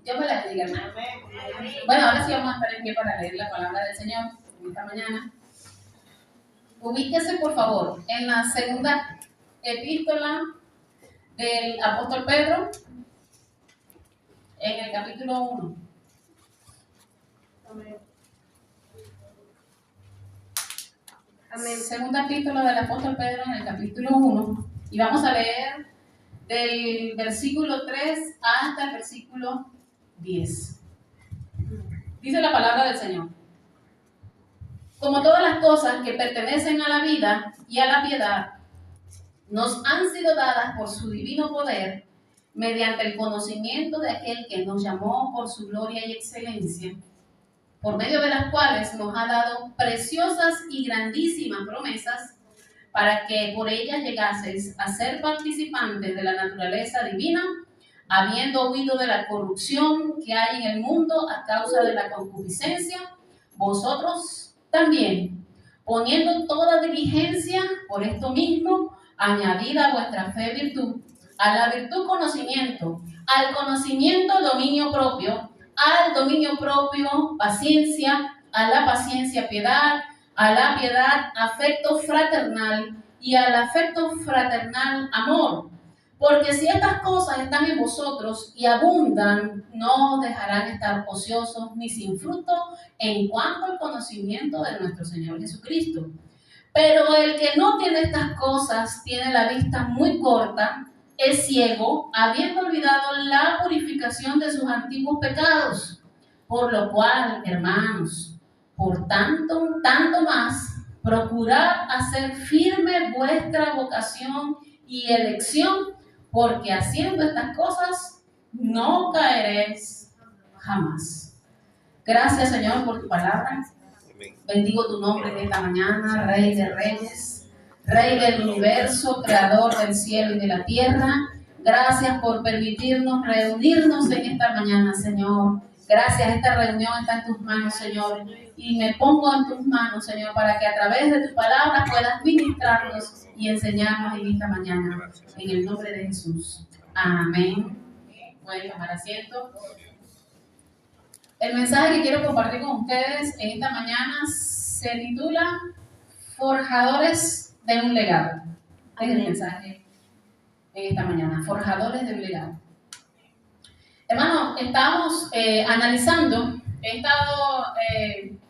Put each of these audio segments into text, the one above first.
Dios me la bendiga, hermano. Bueno, ahora sí vamos a estar en pie para leer la palabra del Señor esta mañana. Ubíquese, por favor, en la segunda epístola del apóstol Pedro, en el capítulo 1. Amén. Segunda epístola del apóstol Pedro, en el capítulo 1. Y vamos a leer del versículo 3 hasta el versículo 10. Dice la palabra del Señor: como todas las cosas que pertenecen a la vida y a la piedad, nos han sido dadas por su divino poder, mediante el conocimiento de aquel que nos llamó por su gloria y excelencia, por medio de las cuales nos ha dado preciosas y grandísimas promesas, para que por ellas llegaseis a ser participantes de la naturaleza divina, habiendo huido de la corrupción que hay en el mundo a causa de la concupiscencia, vosotros también, poniendo toda diligencia por esto mismo, añadid a vuestra fe virtud, a la virtud conocimiento, al conocimiento dominio propio, al dominio propio paciencia, a la paciencia piedad, a la piedad afecto fraternal y al afecto fraternal amor. Porque si estas cosas están en vosotros y abundan, no os dejarán estar ociosos ni sin fruto en cuanto al conocimiento de nuestro Señor Jesucristo. Pero el que no tiene estas cosas tiene la vista muy corta, es ciego, habiendo olvidado la purificación de sus antiguos pecados. Por lo cual, hermanos, por tanto más, procurad hacer firme vuestra vocación y elección, porque haciendo estas cosas no caeréis jamás. Gracias, Señor, por tu palabra. Bendigo tu nombre en esta mañana, Rey de Reyes, Rey del universo, Creador del cielo y de la tierra. Gracias por permitirnos reunirnos en esta mañana, Señor. Gracias, esta reunión está en tus manos, Señor. Y me pongo en tus manos, Señor, para que a través de tu palabra puedas ministrarnos y enseñarnos en esta mañana. En el nombre de Jesús. Amén. Pueden tomar asiento. El mensaje que quiero compartir con ustedes en esta mañana se titula Forjadores de un legado. Es el mensaje en esta mañana, Forjadores de un legado. Hermano, estamos analizando, he estado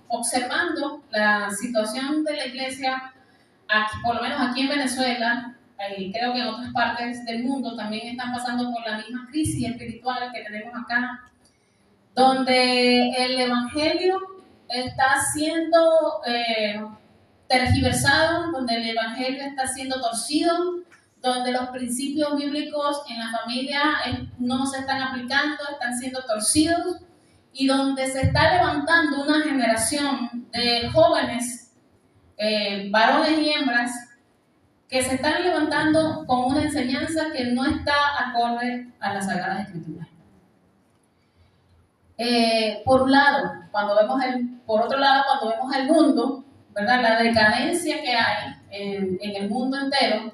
observando la situación de la iglesia, aquí, por lo menos aquí en Venezuela, y creo que en otras partes del mundo también están pasando por la misma crisis espiritual que tenemos acá, donde el evangelio está siendo tergiversado, donde el evangelio está siendo torcido, donde los principios bíblicos en la familia no se están aplicando, están siendo torcidos, y donde se está levantando una generación de jóvenes, varones y hembras, que se están levantando con una enseñanza que no está acorde a las Sagradas Escrituras. Por otro lado, cuando vemos el mundo, ¿verdad? La decadencia que hay en el mundo entero,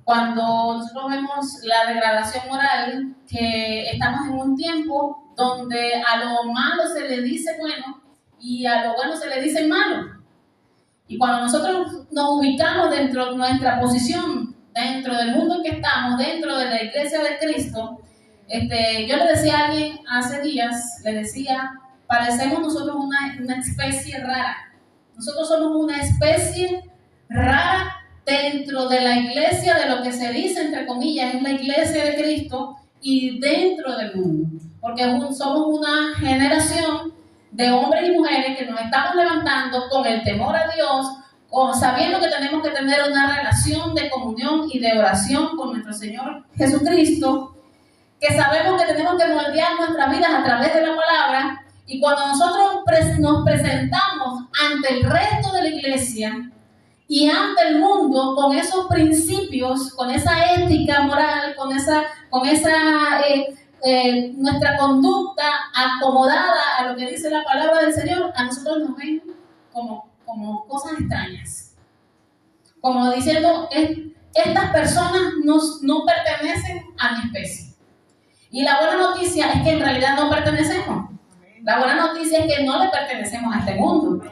cuando nosotros vemos la degradación moral, que estamos en un tiempo donde a lo malo se le dice bueno y a lo bueno se le dice malo. Y cuando nosotros nos ubicamos dentro de nuestra posición, dentro del mundo en que estamos, dentro de la iglesia de Cristo, yo le decía a alguien hace días, le decía, parecemos nosotros una especie rara. Nosotros somos una especie rara dentro de la iglesia, de lo que se dice, entre comillas, es la iglesia de Cristo, y dentro del mundo. Porque somos una generación de hombres y mujeres que nos estamos levantando con el temor a Dios, sabiendo que tenemos que tener una relación de comunión y de oración con nuestro Señor Jesucristo, que sabemos que tenemos que moldear nuestras vidas a través de la palabra, y cuando nosotros nos presentamos ante el resto de la iglesia y ante el mundo con esos principios, con esa ética moral, con esa nuestra conducta acomodada a lo que dice la palabra del Señor, a nosotros nos ven como cosas extrañas, como diciendo, estas personas no pertenecen a mi especie. Y la buena noticia es que en realidad no pertenecemos. La buena noticia es que no le pertenecemos a este mundo.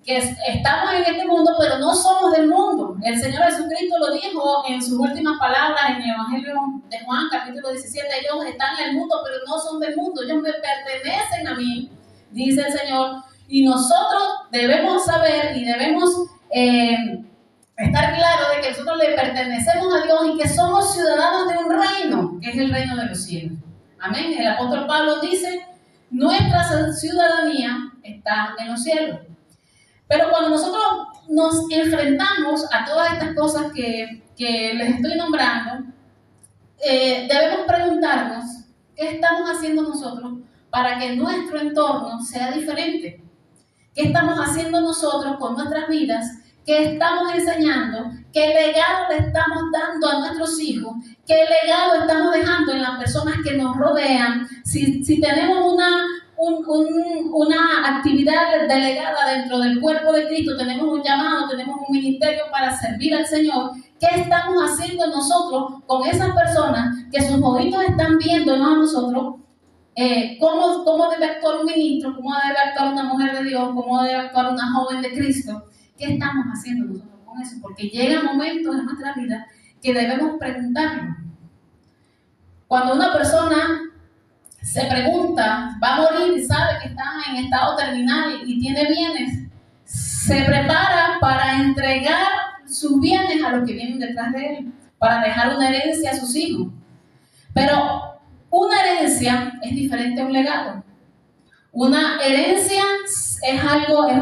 Que estamos en este mundo, pero no somos del mundo. El Señor Jesucristo lo dijo en sus últimas palabras en el Evangelio de Juan, capítulo 17. Ellos están en el mundo, pero no son del mundo. Ellos me pertenecen a mí, dice el Señor. Y nosotros debemos saber y debemos estar claros de que nosotros le pertenecemos a Dios y que somos ciudadanos de un reino, que es el reino de los cielos. Amén. El apóstol Pablo dice, nuestra ciudadanía está en los cielos. Pero cuando nosotros nos enfrentamos a todas estas cosas que les estoy nombrando, debemos preguntarnos qué estamos haciendo nosotros para que nuestro entorno sea diferente. ¿Qué estamos haciendo nosotros con nuestras vidas? ¿Qué estamos enseñando? ¿Qué legado le estamos dando a nuestros hijos? ¿Qué legado estamos dejando en las personas que nos rodean? Si tenemos una actividad delegada dentro del cuerpo de Cristo, tenemos un llamado, tenemos un ministerio para servir al Señor, ¿qué estamos haciendo nosotros con esas personas que sus ojitos están viéndonos a nosotros? ¿Cómo debe actuar un ministro? ¿Cómo debe actuar una mujer de Dios? ¿Cómo debe actuar una joven de Cristo? ¿Qué estamos haciendo nosotros con eso? Porque llega momentos en nuestra vida que debemos preguntarnos. Cuando una persona se pregunta, va a morir y sabe que está en estado terminal y tiene bienes, se prepara para entregar sus bienes a los que vienen detrás de él, para dejar una herencia a sus hijos. Pero una herencia es diferente a un legado. Una herencia es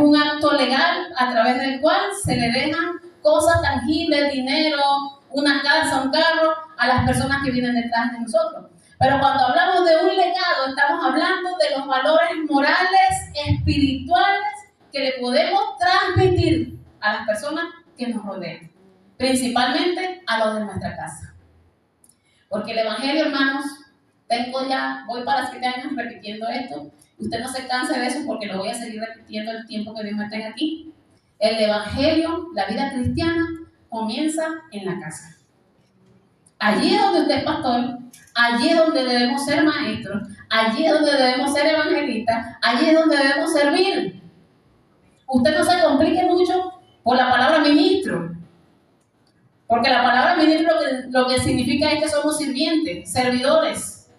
un acto legal a través del cual se le dejan cosas tangibles, dinero, una casa, un carro, a las personas que vienen detrás de nosotros. Pero cuando hablamos de un legado, estamos hablando de los valores morales, espirituales, que le podemos transmitir a las personas que nos rodean, principalmente a los de nuestra casa. Porque el Evangelio, hermanos, voy para 7 años repitiendo esto. Usted no se canse de eso porque lo voy a seguir repitiendo el tiempo que Dios me tenga aquí. El Evangelio, la vida cristiana, comienza en la casa. Allí es donde usted es pastor, allí es donde debemos ser maestros, allí es donde debemos ser evangelistas, allí es donde debemos servir. Usted no se complique mucho por la palabra ministro, porque la palabra ministro lo que significa es que somos sirvientes, servidores.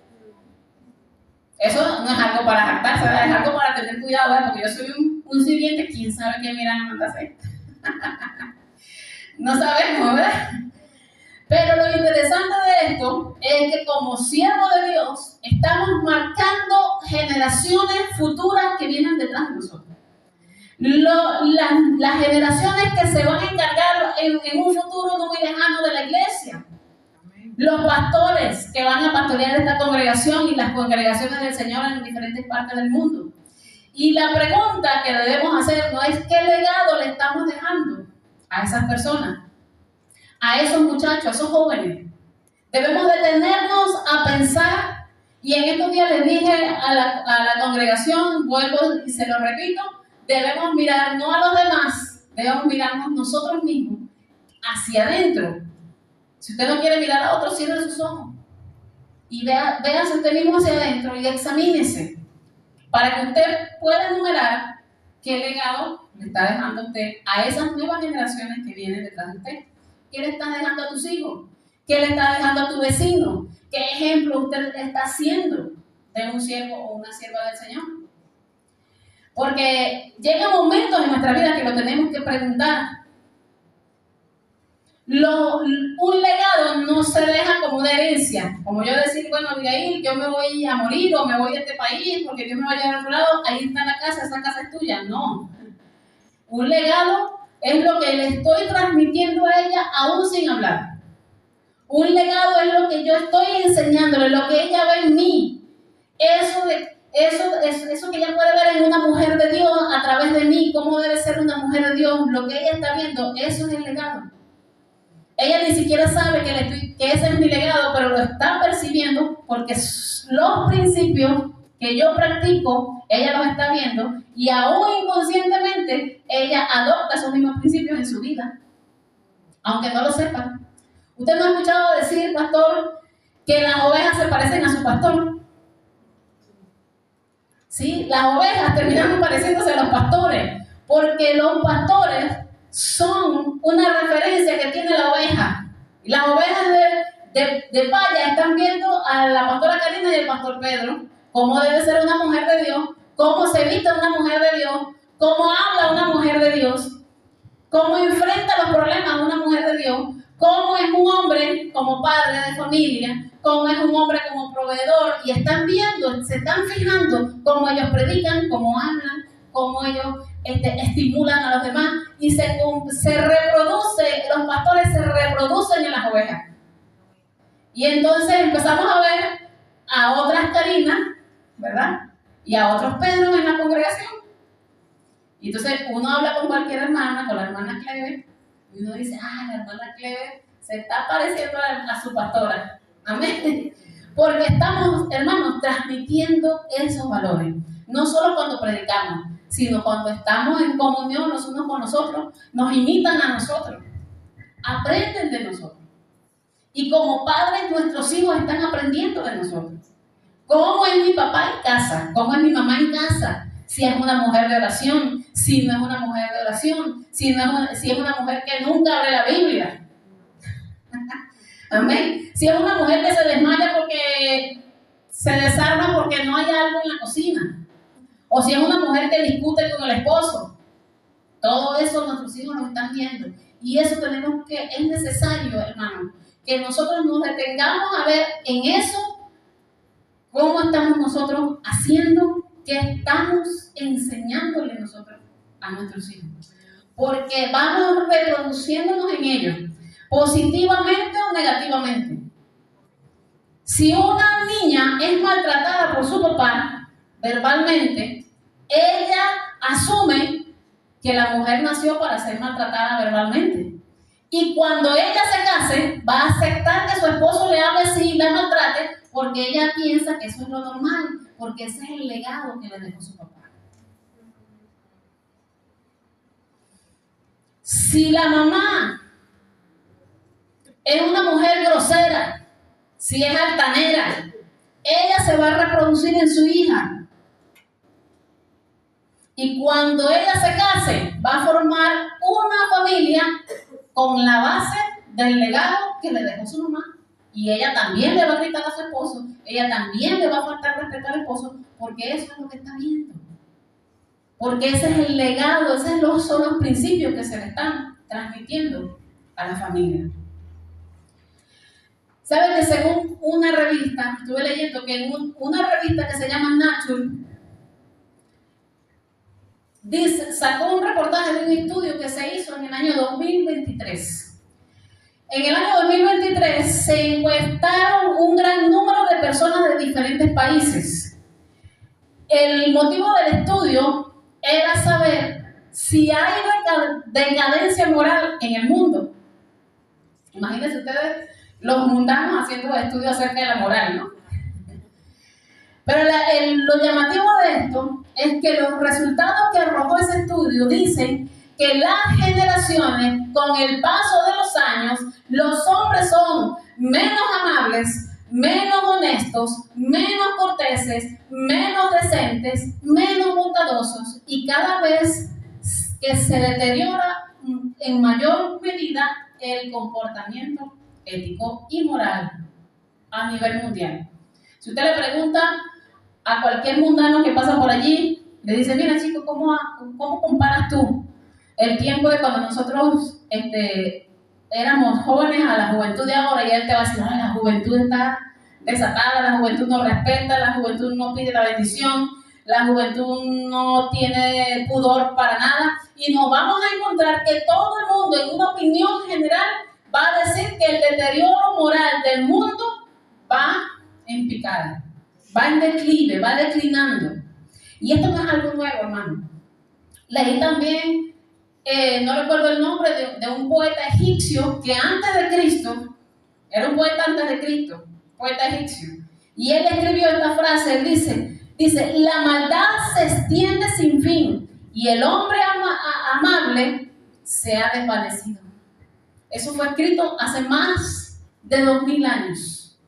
Eso no es algo para jactarse, ¿verdad? Es algo para tener cuidado, ¿verdad? Porque yo soy un sirviente, ¿quién sabe qué miran a mandarse? No sabemos, ¿verdad? Pero lo interesante de esto es que como siervos de Dios estamos marcando generaciones futuras que vienen detrás de nosotros. Las generaciones que se van a encargar en un futuro no muy lejano de la iglesia. Los pastores que van a pastorear esta congregación y las congregaciones del Señor en diferentes partes del mundo. Y la pregunta que debemos hacer no es qué legado le estamos dejando a esas personas, a esos muchachos, a esos jóvenes. Debemos detenernos a pensar, y en estos días les dije a la congregación, vuelvo y se lo repito, debemos mirar no a los demás, debemos mirarnos nosotros mismos hacia adentro. Si usted no quiere mirar a otros, cierre sus ojos y véase usted mismo hacia adentro y examínese para que usted pueda enumerar qué legado le está dejando usted a esas nuevas generaciones que vienen detrás de usted. ¿Qué le está dejando a tus hijos? ¿Qué le está dejando a tu vecino? ¿Qué ejemplo usted está haciendo de un siervo o una sierva del Señor? Porque llegan momentos en nuestra vida que lo tenemos que preguntar. Un legado no se deja como una herencia. Como yo decir, bueno, Abigail, yo me voy a morir o me voy de este país porque Dios me va a llevar a otro lado, ahí está la casa, esa casa es tuya. No. Un legado es lo que le estoy transmitiendo a ella aún sin hablar. Un legado es lo que yo estoy enseñándole, lo que ella ve en mí. Eso que ella puede ver en una mujer de Dios a través de mí, cómo debe ser una mujer de Dios, lo que ella está viendo, eso es el legado. Ella ni siquiera sabe que ese es mi legado, pero lo está percibiendo porque los principios que yo practico, ella los está viendo y aún inconscientemente ella adopta esos mismos principios en su vida, aunque no lo sepa. Usted me ha escuchado decir, pastor, que las ovejas se parecen a su pastor. ¿sí? Las ovejas terminan pareciéndose a los pastores, porque los pastores son una referencia que tiene la oveja. Las ovejas de Paya están viendo a la pastora Karina y el pastor Pedro, cómo debe ser una mujer de Dios, cómo se viste una mujer de Dios, cómo habla una mujer de Dios, cómo enfrenta los problemas una mujer de Dios, cómo es un hombre como padre de familia, cómo es un hombre como proveedor, y están viendo, se están fijando cómo ellos predican, cómo hablan, cómo ellos estimulan a los demás, y se reproduce, los pastores se reproducen en las ovejas. Y entonces empezamos a ver a otras Carinas, ¿verdad? Y a otros Pedros en la congregación. Y entonces uno habla con cualquier hermana, con la hermana Cleve, y uno dice, la hermana Cleve se está pareciendo a su pastora. Amén. Porque estamos, hermanos, transmitiendo esos valores. No solo cuando predicamos, sino cuando estamos en comunión los unos con los otros, nos imitan a nosotros, aprenden de nosotros. Y como padres, nuestros hijos están aprendiendo de nosotros. ¿Cómo es mi papá en casa? ¿Cómo es mi mamá en casa? Si es una mujer de oración, si no es una mujer de oración, si es una mujer que nunca abre la Biblia. Amén. Si es una mujer que se desmaya porque se desarma porque no hay algo en la cocina. O si es una mujer que discute con el esposo. Todo eso nuestros hijos nos están viendo. Y eso es necesario, hermano, que nosotros nos detengamos a ver en eso cómo estamos nosotros haciendo, qué estamos enseñándole nosotros a nuestros hijos. Porque vamos reproduciéndonos en ellos, positivamente o negativamente. Si una niña es maltratada por su papá verbalmente, ella asume que la mujer nació para ser maltratada verbalmente. Y cuando ella se case, va a aceptar que su esposo le hable así y la maltrate, porque ella piensa que eso es lo normal, porque ese es el legado que le dejó su papá. Si la mamá es una mujer grosera, si es altanera, ella se va a reproducir en su hija. Y cuando ella se case, va a formar una familia con la base del legado que le dejó su mamá. Y ella también le va a gritar a su esposo, ella también le va a faltar respeto al esposo, porque eso es lo que está viendo. Porque ese es el legado, son los principios que se le están transmitiendo a la familia. ¿Saben que según una revista, estuve leyendo que en una revista que se llama Nature, sacó un reportaje de un estudio que se hizo en el año 2023. En el año 2023 se encuestaron un gran número de personas de diferentes países. El motivo del estudio era saber si hay decadencia moral en el mundo. Imagínense ustedes los mundanos haciendo estudios acerca de la moral, ¿no? Pero lo llamativo de esto es que los resultados que arrojó ese estudio dicen que las generaciones, con el paso de los años, los hombres son menos amables, menos honestos, menos corteses, menos decentes, menos bondadosos, y cada vez que se deteriora en mayor medida el comportamiento ético y moral a nivel mundial. Si usted le pregunta a cualquier mundano que pasa por allí, le dice, mira chico, ¿cómo comparas tú el tiempo de cuando nosotros éramos jóvenes a la juventud de ahora? Y él te va a decir, la juventud está desatada, la juventud no respeta, la juventud no pide la bendición, la juventud no tiene pudor para nada, y nos vamos a encontrar que todo el mundo, en una opinión general, va a decir que el deterioro moral del mundo va en picada, va en declive, va declinando. Y esto no es algo nuevo, hermano. Leí también, no recuerdo el nombre de un poeta egipcio que antes de Cristo, era un poeta antes de Cristo, poeta egipcio, y él escribió esta frase. Él dice, la maldad se extiende sin fin y el hombre amable se ha desvanecido. Eso fue escrito hace más de 2000 años.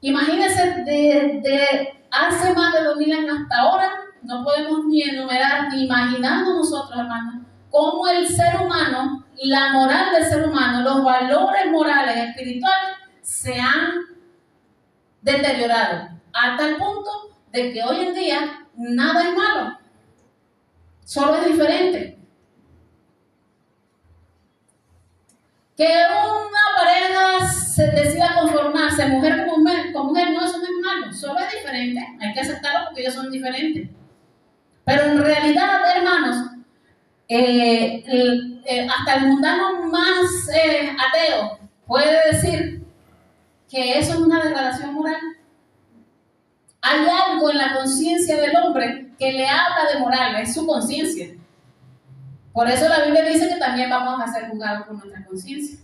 Imagínense, de hace más de 2000 años hasta ahora, no podemos ni enumerar ni imaginarnos nosotros, hermanos, cómo el ser humano, la moral del ser humano, los valores morales, espirituales, se han deteriorado hasta el punto de que hoy en día nada es malo, solo es diferente. Que una pareja se decida conformarse, mujer con mujer, no, eso no es malo, solo es diferente, hay que aceptarlo porque ellos son diferentes. Pero en realidad, hermanos, hasta el mundano más ateo puede decir que eso es una degradación moral. Hay algo en la conciencia del hombre que le habla de moral, es su conciencia. Por eso la Biblia dice que también vamos a ser juzgados por nuestra conciencia.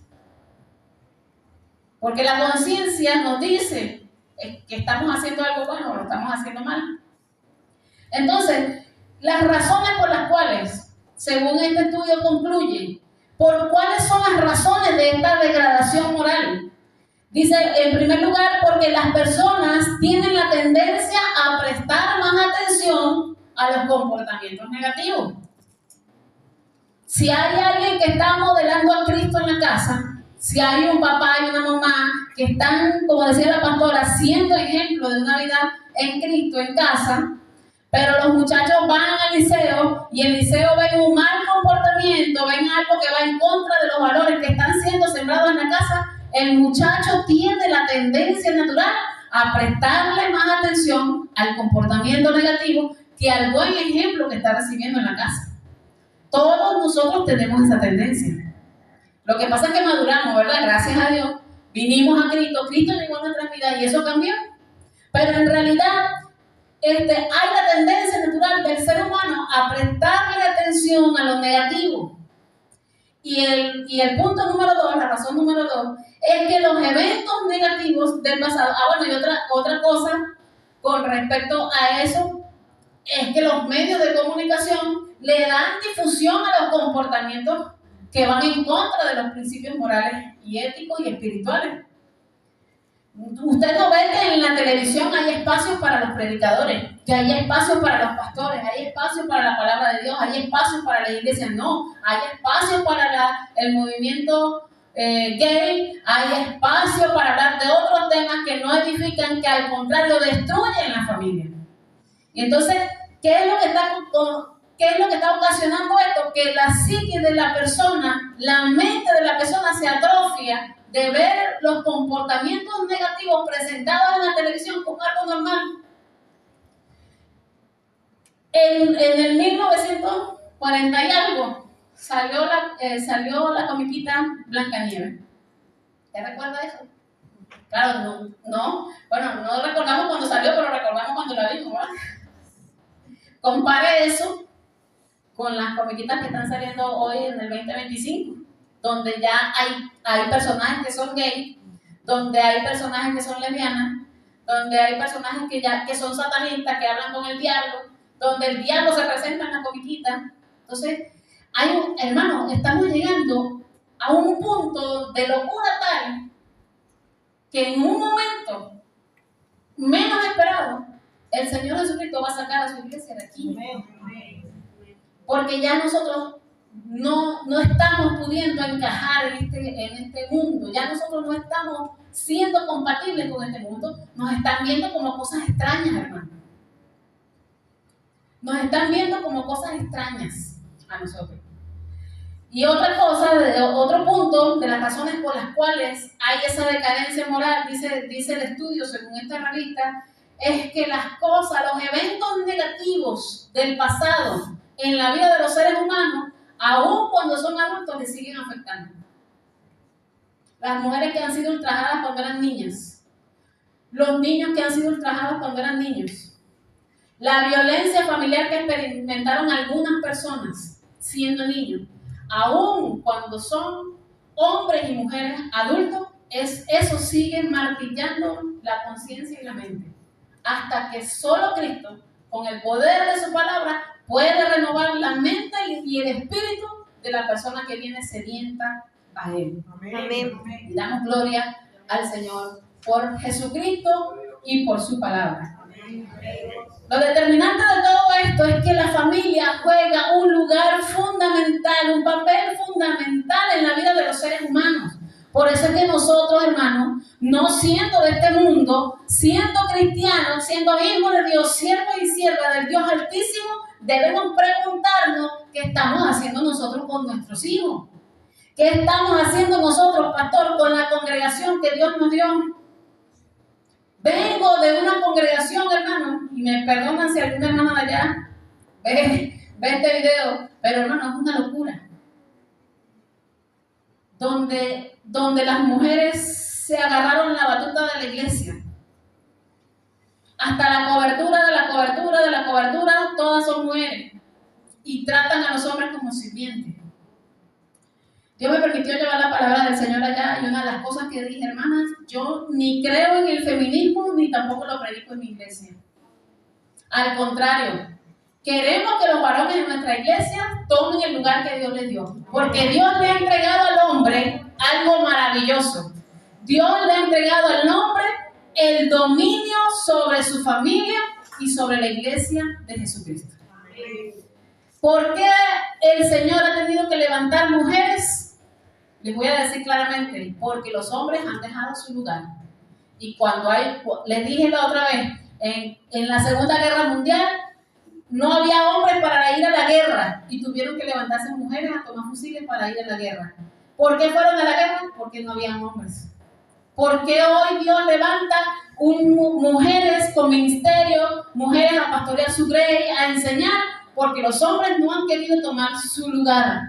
Porque la conciencia nos dice que estamos haciendo algo bueno o lo estamos haciendo mal. Entonces, las razones por las cuales, según este estudio concluye, ¿por cuáles son las razones de esta degradación moral? Dice, en primer lugar, porque las personas tienen la tendencia a prestar más atención a los comportamientos negativos. Si hay alguien que está modelando a Cristo en la casa, si hay un papá y una mamá que están, como decía la pastora, siendo ejemplo de una vida en Cristo en casa, pero los muchachos van al liceo y el liceo ven un mal comportamiento, ven algo que va en contra de los valores que están siendo sembrados en la casa, el muchacho tiene la tendencia natural a prestarle más atención al comportamiento negativo que al buen ejemplo que está recibiendo en la casa. Todos nosotros tenemos esa tendencia. Lo que pasa es que maduramos, ¿verdad? Gracias a Dios. Vinimos a Cristo, Cristo llegó a nuestra vida y eso cambió. Pero en realidad, hay la tendencia natural del ser humano a prestarle atención a lo negativo. Y el punto número 2, la razón número 2, es que los eventos negativos del pasado, bueno, y otra cosa con respecto a eso, es que los medios de comunicación le dan difusión a los comportamientos que van en contra de los principios morales y éticos y espirituales. Usted no ve que en la televisión hay espacios para los predicadores, que hay espacios para los pastores, hay espacios para la palabra de Dios, hay espacios para la iglesia. No, hay espacios para el movimiento gay, hay espacio para hablar de otros temas que no edifican, que al contrario destruyen la familia. Y entonces, ¿qué es lo que está ocasionando esto? Que la psique de la persona, la mente de la persona se atrofia de ver los comportamientos negativos presentados en la televisión como algo normal. En el 1940 y algo salió la comiquita Blancanieves. ¿Te recuerdas eso? Claro, no recordamos cuando salió, pero recordamos cuando la vimos, ¿verdad? Compare eso con las comiquitas que están saliendo hoy en el 2025, donde ya hay personajes que son gays, donde hay personajes que son lesbianas, donde hay personajes que son satanistas, que hablan con el diablo, donde el diablo se presenta en la comiquita. Entonces, hermano, estamos llegando a un punto de locura tal que en un momento menos esperado, el Señor Jesucristo va a sacar a su iglesia de aquí. Porque ya nosotros no estamos pudiendo encajar en este mundo. Ya nosotros no estamos siendo compatibles con este mundo. Nos están viendo como cosas extrañas, hermano. Nos están viendo como cosas extrañas a nosotros. Y otra cosa, otro punto de las razones por las cuales hay esa decadencia moral, dice el estudio según esta revista, es que las cosas, los eventos negativos del pasado en la vida de los seres humanos, aun cuando son adultos, les siguen afectando. Las mujeres que han sido ultrajadas cuando eran niñas, los niños que han sido ultrajados cuando eran niños, la violencia familiar que experimentaron algunas personas siendo niños, aun cuando son hombres y mujeres adultos, eso sigue martillando la conciencia y la mente, hasta que solo Cristo, con el poder de su palabra, puede renovar la mente y el espíritu de la persona que viene sedienta a Él. Amén. Y damos gloria al Señor por Jesucristo, y por su palabra. Lo determinante de todo esto es que la familia juega un lugar fundamental, un papel fundamental en la vida de los seres humanos. Por eso es que nosotros, hermanos, no siendo de este mundo, siendo cristianos, siendo hijos de Dios, siervos y siervas del Dios Altísimo, debemos preguntarnos qué estamos haciendo nosotros con nuestros hijos. ¿Qué estamos haciendo nosotros, pastor, con la congregación que Dios nos dio? Vengo de una congregación, hermano, y me perdonan si alguna hermana de allá ve este video, pero hermano, es una locura. Donde las mujeres se agarraron la batuta de la iglesia. Hasta la cobertura de la cobertura de la cobertura, todas son mujeres. Y tratan a los hombres como sirvientes. Dios me permitió llevar la palabra del Señor allá, y una de las cosas que dije, hermanas, yo ni creo en el feminismo, ni tampoco lo predico en mi iglesia. Al contrario, queremos que los varones de nuestra iglesia tomen el lugar que Dios les dio. Porque Dios le ha entregado al hombre algo maravilloso. Dios le ha entregado al hombre el dominio sobre su familia y sobre la iglesia de Jesucristo. ¿Por qué el Señor ha tenido que levantar mujeres? Les voy a decir claramente, porque los hombres han dejado su lugar. Y cuando les dije la otra vez, en la Segunda Guerra Mundial, no había hombres para ir a la guerra y tuvieron que levantarse mujeres a tomar fusiles para ir a la guerra. ¿Por qué fueron a la guerra? Porque no habían hombres. ¿Por qué hoy Dios levanta mujeres con ministerio, mujeres a pastorear su grey, a enseñar? Porque los hombres no han querido tomar su lugar.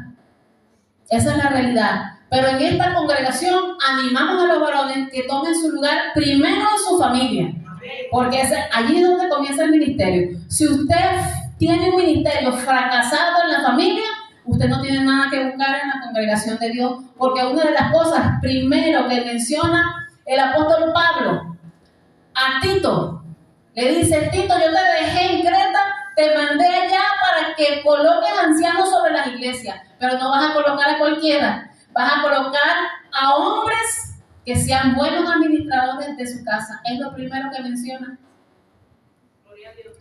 Esa es la realidad. Pero en esta congregación animamos a los varones que tomen su lugar primero en su familia. Porque allí es donde comienza el ministerio. Si usted tiene un ministerio fracasado en la familia, usted no tiene nada que buscar en la congregación de Dios. Porque una de las cosas primero que menciona el apóstol Pablo a Tito, le dice: Tito, yo te dejé en Creta, te mandé allá para que coloques ancianos sobre las iglesias. Pero no vas a colocar a cualquiera. Vas a colocar a hombres que sean buenos administradores de su casa. Es lo primero que menciona.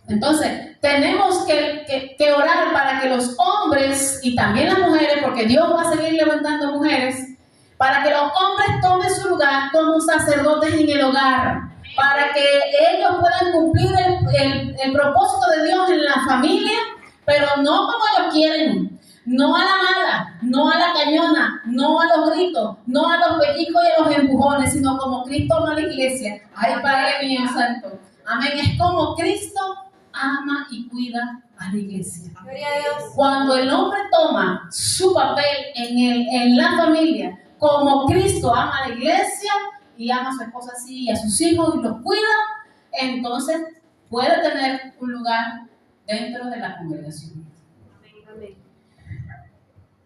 Entonces, tenemos que orar para que los hombres y también las mujeres, porque Dios va a seguir levantando mujeres, para que los hombres tomen su lugar como sacerdotes en el hogar, para que ellos puedan cumplir el propósito de Dios en la familia, pero no como ellos quieren. No a la mala, no a la cañona, no a los gritos, no a los pellizcos y a los empujones, sino como Cristo ama a la iglesia. Ay, Padre mío santo. Amén. Es como Cristo ama y cuida a la iglesia. Cuando el hombre toma su papel en la familia, como Cristo ama a la iglesia y ama a su esposa así y a sus hijos y los cuida, entonces puede tener un lugar dentro de la congregación. Amén.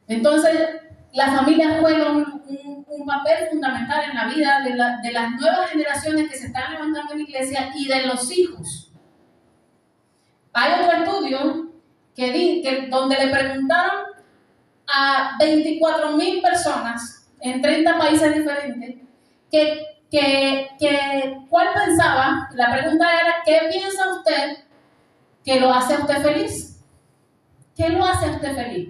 Entonces, la familia juega un papel fundamental en la vida de las nuevas generaciones que se están levantando en la iglesia y de los hijos. Hay otro estudio donde le preguntaron a 24,000 personas en 30 países diferentes cuál pensaba. La pregunta era: ¿qué piensa usted que lo hace a usted feliz? ¿Qué lo hace a usted feliz?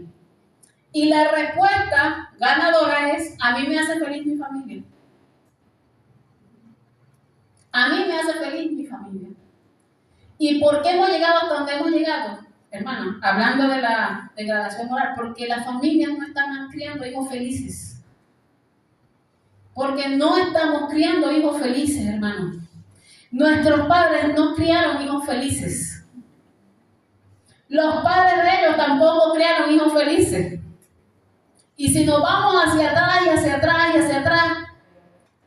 Y la respuesta ganadora es: a mí me hace feliz mi familia. A mí me hace feliz mi familia. ¿Y por qué hemos llegado hasta donde hemos llegado? Hermano, hablando de la degradación moral, porque las familias no están criando hijos felices. Porque no estamos criando hijos felices, hermano. Nuestros padres no criaron hijos felices. Los padres de ellos tampoco criaron hijos felices. Y si nos vamos hacia atrás y hacia atrás y hacia atrás,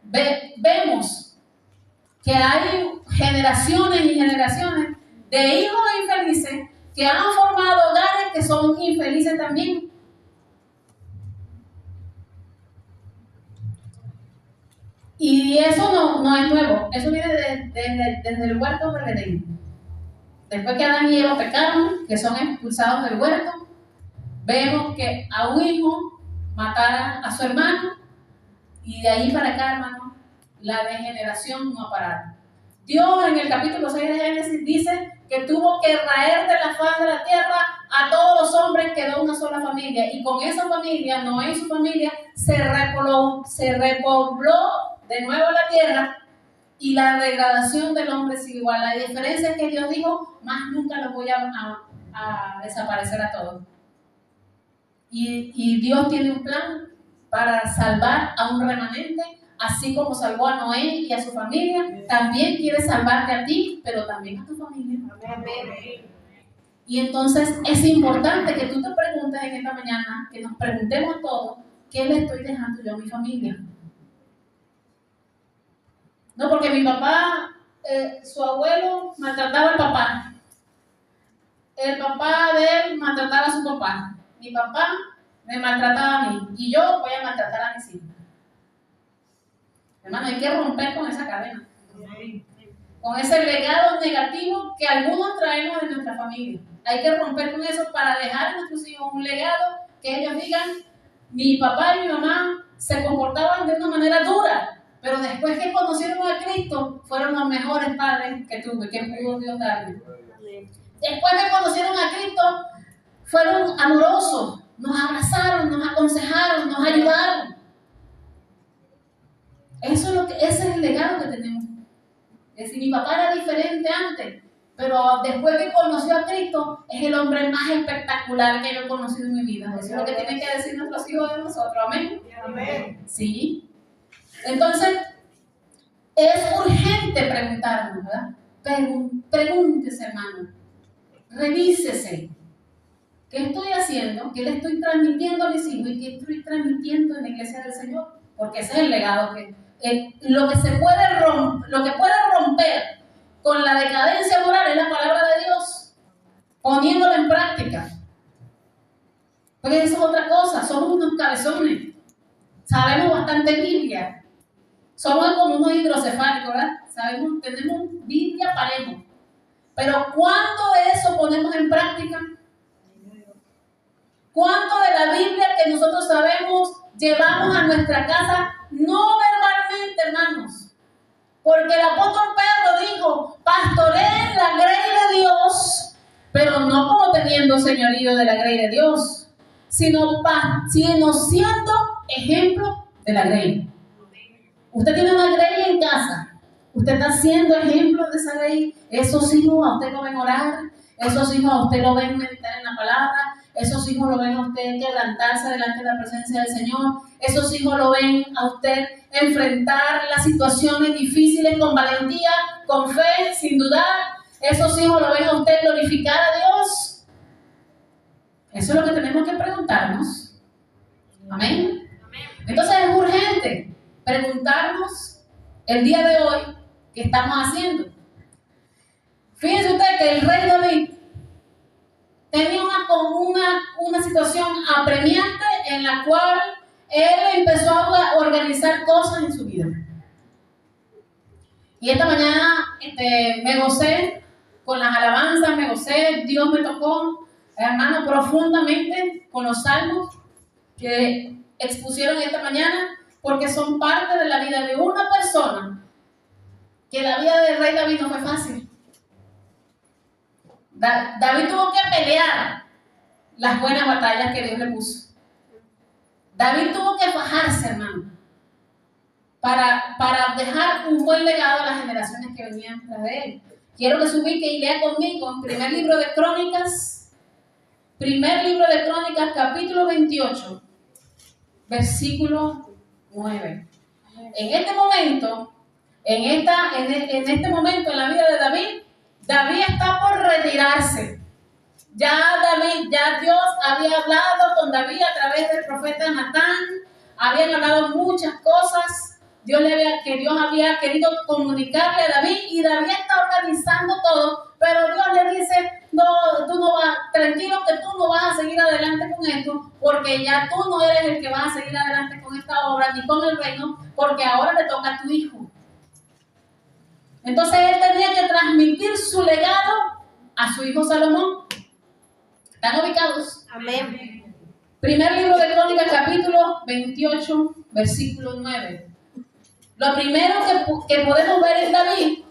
vemos que hay generaciones y generaciones de hijos infelices que han formado hogares que son infelices también. Y eso no es nuevo, eso viene desde el huerto del Edén. Después que Adán y Eva pecaron, que son expulsados del huerto, vemos que a un hijo mataron a su hermano, y de ahí para acá, hermano, la degeneración no ha parado. Dios en el capítulo 6 de Génesis dice que tuvo que raer de la faz de la tierra a todos los hombres, quedó una sola familia. Y con esa familia, Noé y su familia, se repobló de nuevo la tierra. Y la degradación del hombre sigue igual. La diferencia es que Dios dijo, más nunca los voy a desaparecer a todos. Y Dios tiene un plan para salvar a un remanente, así como salvó a Noé y a su familia. También quiere salvarte a ti, pero también a tu familia. Y entonces es importante que tú te preguntes en esta mañana, que nos preguntemos todos, ¿qué le estoy dejando yo a mi familia? No, porque mi papá, su abuelo maltrataba al papá. El papá de él maltrataba a su papá. Mi papá me maltrataba a mí. Y yo voy a maltratar a mis hijos. Hermano, hay que romper con esa cadena. Con ese legado negativo que algunos traemos de nuestra familia. Hay que romper con eso para dejar a nuestros hijos un legado que ellos digan, mi papá y mi mamá se comportaban de una manera dura. Pero después que conocieron a Cristo, fueron los mejores padres que pudo Dios darles. Después que conocieron a Cristo, fueron amorosos, nos abrazaron, nos aconsejaron, nos ayudaron. Ese es el legado que tenemos. Es decir, mi papá era diferente antes, pero después que conoció a Cristo, es el hombre más espectacular que yo he conocido en mi vida. Eso es lo que tienen que decir nuestros hijos de nosotros. Amén. Amén. Sí. Entonces, es urgente preguntarnos, ¿verdad? Pregúntese, hermano. Revísese. ¿Qué estoy haciendo? ¿Qué le estoy transmitiendo a mis hijos? ¿Y qué estoy transmitiendo en la iglesia del Señor? Porque ese es el legado que lo que puede romper con la decadencia moral es la palabra de Dios, poniéndola en práctica. Porque eso es otra cosa. Somos unos cabezones. Sabemos bastante Biblia. Somos como unos hidrocefálicos, ¿verdad? Tenemos Biblia parejo. Pero ¿cuánto de eso ponemos en práctica? ¿Cuánto de la Biblia que nosotros sabemos llevamos a nuestra casa? No verbalmente, hermanos. Porque el apóstol Pedro dijo, pastoreen la grey de Dios, pero no como teniendo señorío de la grey de Dios, sino siendo ejemplo de la grey. Usted tiene una grey en casa. Usted está siendo ejemplo de esa grey. Esos hijos a usted lo ven orar. Esos hijos a usted lo ven meditar en la palabra. Esos hijos lo ven a usted quebrantarse delante de la presencia del Señor. Esos hijos lo ven a usted enfrentar las situaciones difíciles con valentía, con fe, sin dudar. Esos hijos lo ven a usted glorificar a Dios. Eso es lo que tenemos que preguntarnos. Amén. Entonces es urgente preguntarnos el día de hoy qué estamos haciendo. Fíjense usted que el rey David tenía una situación apremiante en la cual él empezó a organizar cosas en su vida. Y esta mañana me gocé con las alabanzas, me gocé, Dios me tocó, hermano, profundamente con los salmos que expusieron esta mañana, porque son parte de la vida de una persona, que la vida del rey David no fue fácil. David tuvo que pelear las buenas batallas que Dios le puso. David tuvo que fajarse, hermano, para dejar un buen legado a las generaciones que venían tras de él. Quiero que se ubique y lea conmigo en primer libro de Crónicas, capítulo 28, versículo 9. En este momento, en la vida de David está por retirarse. Ya Dios había hablado con David a través del profeta Natán, habían hablado muchas cosas, Dios había querido comunicarle a David, y David está organizando todo, pero Dios le dice, no, tú no vas, tranquilo que tú no vas a seguir adelante con esto, porque ya tú no eres el que vas a seguir adelante con esta obra, ni con el reino, porque ahora le toca a tu hijo. Entonces él tenía que transmitir su legado a su hijo Salomón. ¿Están ubicados? Amén. Primer libro de Crónicas, capítulo 28, versículo 9. Lo primero que podemos ver en David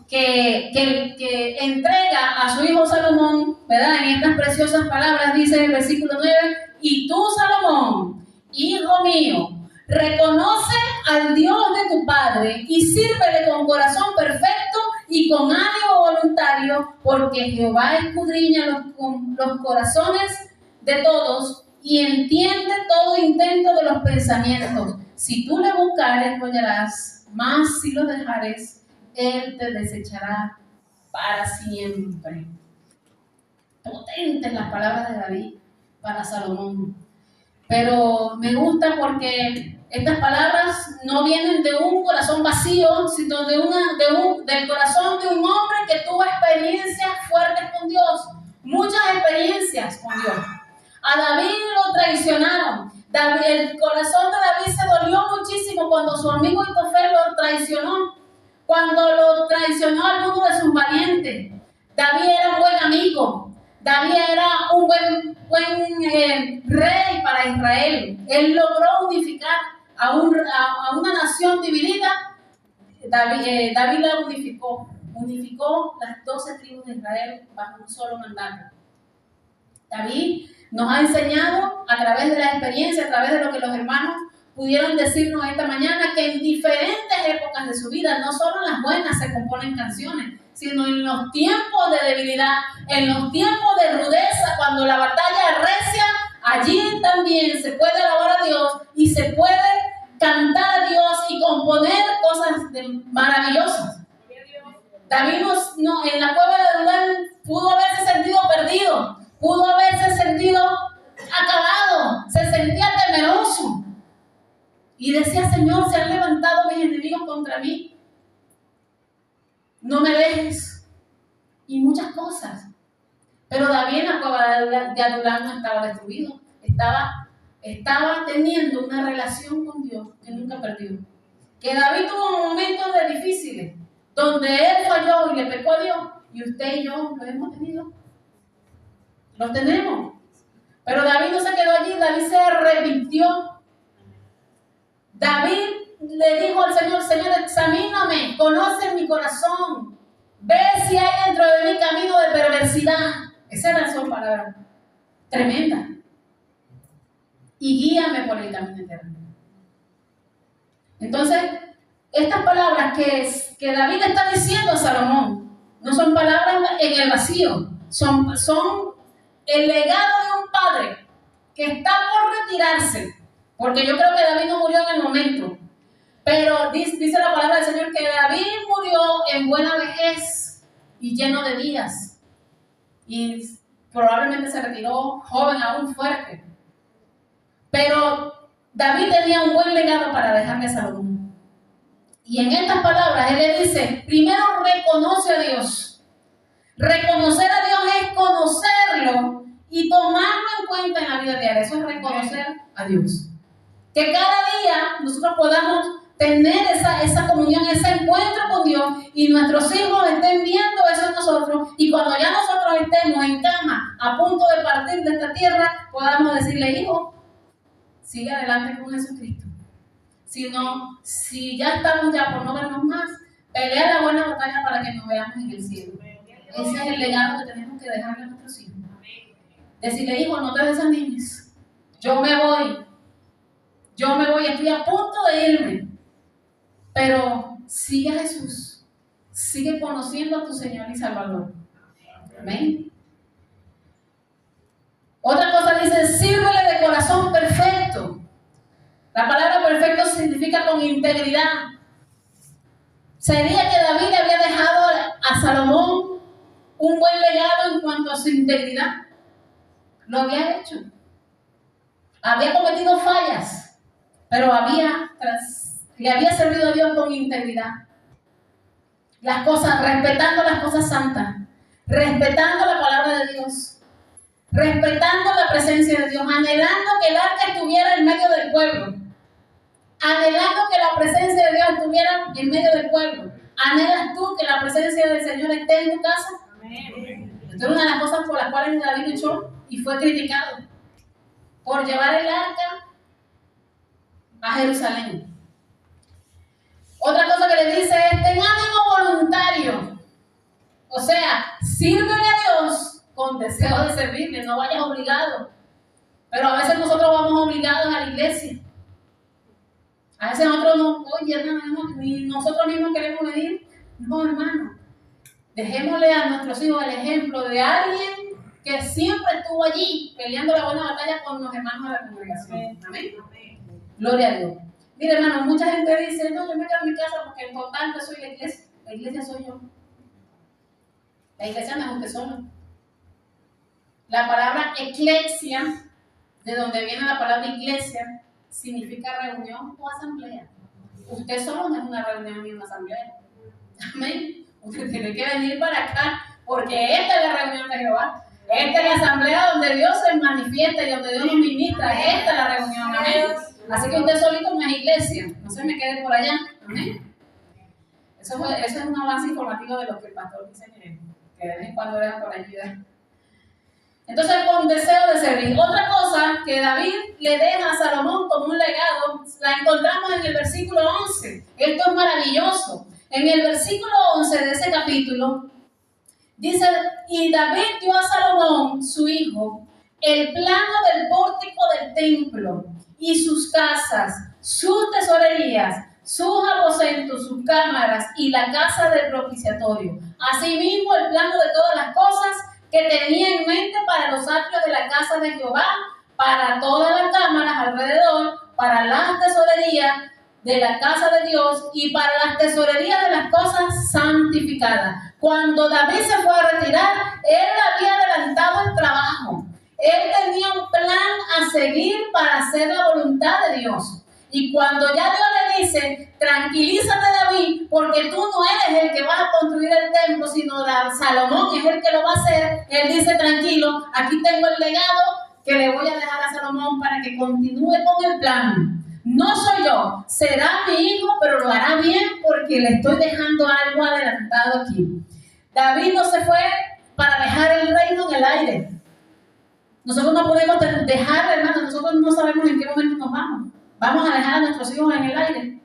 que entrega a su hijo Salomón, ¿verdad? En estas preciosas palabras dice en el versículo 9, y tú, Salomón, hijo mío, reconoce al Dios de tu Padre y sírvele con corazón perfecto y con ánimo voluntario, porque Jehová escudriña los corazones de todos y entiende todo intento de los pensamientos. Si tú le buscares, lo hallarás, mas si lo dejares, Él te desechará para siempre. Potentes las palabras de David para Salomón. Pero me gusta porque estas palabras no vienen de un corazón vacío, sino del corazón de un hombre que tuvo experiencias fuertes con Dios. Muchas experiencias con Dios. A David lo traicionaron. El corazón de David se dolió muchísimo cuando su amigo Itofel lo traicionó. Cuando lo traicionó alguno de sus valientes. David era un buen amigo. David era un buen rey para Israel. Él logró unificar a una nación dividida. David la unificó las 12 tribus de Israel bajo un solo mandato. David nos ha enseñado a través de la experiencia, a través de lo que los hermanos pudieron decirnos esta mañana, que en diferentes épocas de su vida, no solo en las buenas se componen canciones, sino en los tiempos de debilidad, en los tiempos de rudeza, cuando la batalla arrecia, allí también se puede alabar a Dios y se puede cantar a Dios y componer cosas maravillosas. David en la cueva de Adulán pudo haberse sentido perdido, pudo haberse sentido acabado, se sentía temeroso y decía: Señor, se han levantado mis enemigos contra mí, no me dejes, y muchas cosas. Pero David en la cueva de Adulán no estaba destruido, estaba teniendo una relación con Dios que nunca perdió. Que David tuvo momentos difíciles donde él falló y le pecó a Dios, y usted y yo lo hemos tenido, los tenemos. Pero David no se quedó allí, David se arrepintió. David le dijo al Señor: Señor, examíname, conoce mi corazón, ve si hay dentro de mí camino de perversidad. Esa era su palabra tremenda, y guíame por el camino eterno. Entonces, estas palabras que David está diciendo a Salomón no son palabras en el vacío, son el legado de un padre que está por retirarse, porque yo creo que David no murió en el momento, pero dice la palabra del Señor que David murió en buena vejez y lleno de días, y probablemente se retiró joven, aún fuerte, pero David tenía un buen legado para dejarle a Salomón. Y en estas palabras él le dice: primero reconoce a Dios. Reconocer a Dios es conocerlo y tomarlo en cuenta en la vida diaria. Eso es reconocer a Dios. Que cada día nosotros podamos tener esa comunión, ese encuentro con Dios, y nuestros hijos estén viendo eso en nosotros, y cuando ya nosotros estemos en cama a punto de partir de esta tierra, podamos decirle: hijo, sigue adelante con Jesucristo. Si ya estamos por no vernos más, pelea la buena batalla para que nos veamos en el cielo. Ese es el legado que tenemos que dejarle a nuestros hijos. Decirle: hijo, no te desanimes, yo me voy, estoy a punto de irme, pero sigue a Jesús, sigue conociendo a tu Señor y Salvador. Amén. Otra cosa dice: sírvele de corazón perfecto. La palabra perfecto significa con integridad. Sería que David había dejado a Salomón un buen legado en cuanto a su integridad. Lo había hecho. Había cometido fallas, pero le había servido a Dios con integridad. Respetando las cosas santas, respetando la palabra de Dios, respetando la presencia de Dios, anhelando que el arca estuviera en medio del pueblo, anhelando que la presencia de Dios estuviera en medio del pueblo. ¿Anhelas tú que la presencia del Señor esté en tu casa? Amén. Esta es una de las cosas por las cuales David luchó y fue criticado, por llevar el arca a Jerusalén. Otra cosa que le dice es: ten ánimo voluntario. O sea, sírvele a Dios con deseo de servirle, no vayas obligado. Pero a veces nosotros vamos obligados a la iglesia. A veces nosotros no, oye hermano, ni nosotros mismos queremos venir. No, hermano. Dejémosle a nuestros hijos el ejemplo de alguien que siempre estuvo allí peleando la buena batalla con los hermanos de la congregación. Amén. Gloria a Dios. Mire, hermano, mucha gente dice, no, yo me quedo en mi casa porque en total yo soy la iglesia. La iglesia soy yo. La iglesia no es usted solo. La palabra eclesia, de donde viene la palabra iglesia, significa reunión o asamblea. Usted solo no es una reunión ni una asamblea. Amén. Usted tiene que venir para acá, porque esta es la reunión de Jehová. Esta es la asamblea donde Dios se manifiesta y donde Dios nos ministra. Esta es la reunión. Amén. Así que usted solito no es iglesia. No se me quede por allá. Amén. Eso es un avance informativo de lo que el pastor dice que de vez en cuando vean por allí. Entonces, con deseo de servir. Otra cosa que David le deja a Salomón como un legado, la encontramos en el versículo 11. Esto es maravilloso. En el versículo 11 de ese capítulo, dice, y David dio a Salomón, su hijo, el plano del pórtico del templo y sus casas, sus tesorerías, sus aposentos, sus cámaras y la casa del propiciatorio. Asimismo, el plano de todas las cosas que tenía en mente para los atrios de la casa de Jehová, para todas las cámaras alrededor, para las tesorerías de la casa de Dios y para las tesorerías de las cosas santificadas. Cuando David se fue a retirar, él había adelantado el trabajo. Él tenía un plan a seguir para hacer la voluntad de Dios. Y cuando ya Dios le dice, tranquilízate David, porque tú no eres el que vas a construir el templo, sino Salomón es el que lo va a hacer, él dice, tranquilo, aquí tengo el legado que le voy a dejar a Salomón para que continúe con el plan. No soy yo, será mi hijo, pero lo hará bien porque le estoy dejando algo adelantado aquí. David no se fue para dejar el reino en el aire. Nosotros no podemos dejar, hermanos, nosotros no sabemos en qué momento nos vamos. Vamos a dejar a nuestros hijos en el aire.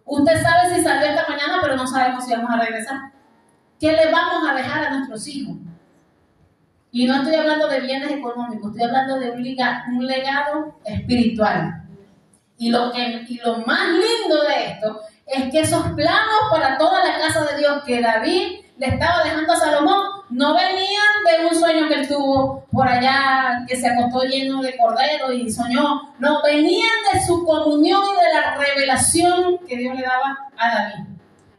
Usted sabe si salió esta mañana, pero no sabemos si vamos a regresar. ¿Qué le vamos a dejar a nuestros hijos? Y no estoy hablando de bienes económicos, estoy hablando de un legado espiritual. Y lo más lindo de esto es que esos planos para toda la casa de Dios que David le estaba dejando a Salomón no venían de un sueño que él tuvo por allá, que se acostó lleno de cordero y soñó. No, venían de su comunión y de la revelación que Dios le daba a David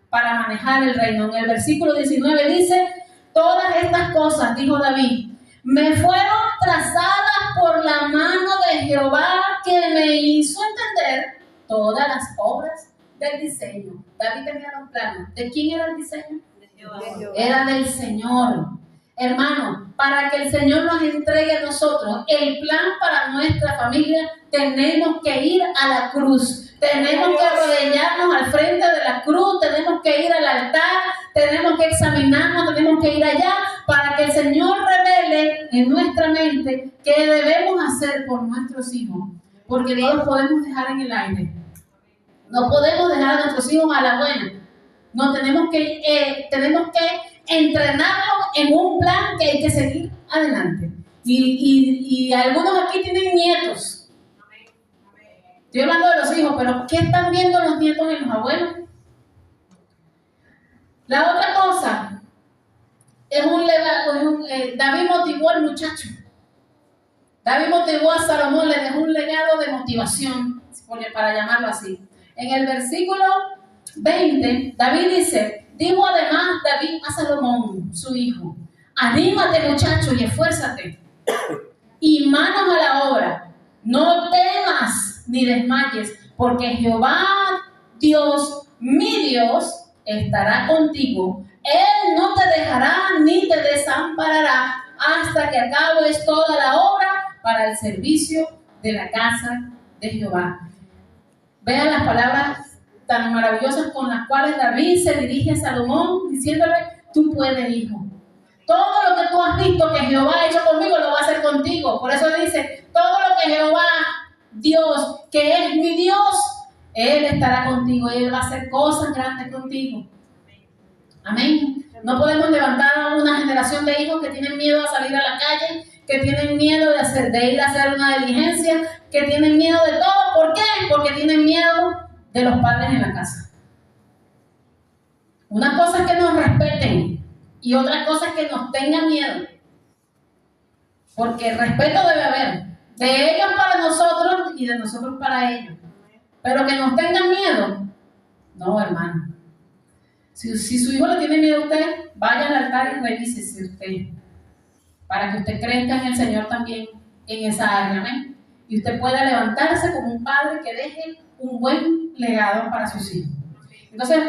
para manejar el reino. En el versículo 19 dice, todas estas cosas, dijo David, me fueron trazadas por la mano de Jehová que me hizo entender todas las obras del diseño. David tenía los planos. ¿De quién era el diseño? Era del Señor. Hermano, para que el Señor nos entregue a nosotros el plan para nuestra familia, tenemos que ir a la cruz. Tenemos que arrodillarnos al frente de la cruz, tenemos que ir al altar, tenemos que examinarnos, tenemos que ir allá para que el Señor revele en nuestra mente qué debemos hacer por nuestros hijos. Porque no los podemos dejar en el aire. No podemos dejar a nuestros hijos a la buena. No, tenemos que entrenarlos en un plan que hay que seguir adelante. Y algunos aquí tienen nietos. Estoy hablando de los hijos, pero ¿qué están viendo los nietos en los abuelos? La otra cosa es un legado. David motivó al muchacho. David motivó a Salomón, le dejó un legado de motivación, para llamarlo así. En el versículo 20, David dice, dijo además David a Salomón, su hijo, anímate muchacho y esfuérzate, y manos a la obra, no temas ni desmayes, porque Jehová Dios, mi Dios, estará contigo. Él no te dejará ni te desamparará hasta que acabes toda la obra para el servicio de la casa de Jehová. Vean las palabras tan maravillosas con las cuales David se dirige a Salomón, diciéndole, tú puedes, hijo. Todo lo que tú has visto que Jehová ha hecho conmigo, lo va a hacer contigo. Por eso dice, todo lo que Jehová, Dios, que es mi Dios, Él estará contigo. Él va a hacer cosas grandes contigo. Amén. No podemos levantar a una generación de hijos que tienen miedo a salir a la calle, que tienen miedo de ir a hacer una diligencia, que tienen miedo de todo. ¿Por qué? Porque tienen miedo de los padres en la casa. Una cosa es que nos respeten y otra cosa es que nos tengan miedo. Porque el respeto debe haber, de ellos para nosotros y de nosotros para ellos. Pero que nos tengan miedo, no, hermano. Si su hijo le tiene miedo a usted, vaya al altar y revísese usted, para que usted crezca en el Señor también en esa área, ¿amén? Y usted pueda levantarse como un padre que deje un buen legado para sus hijos. Entonces,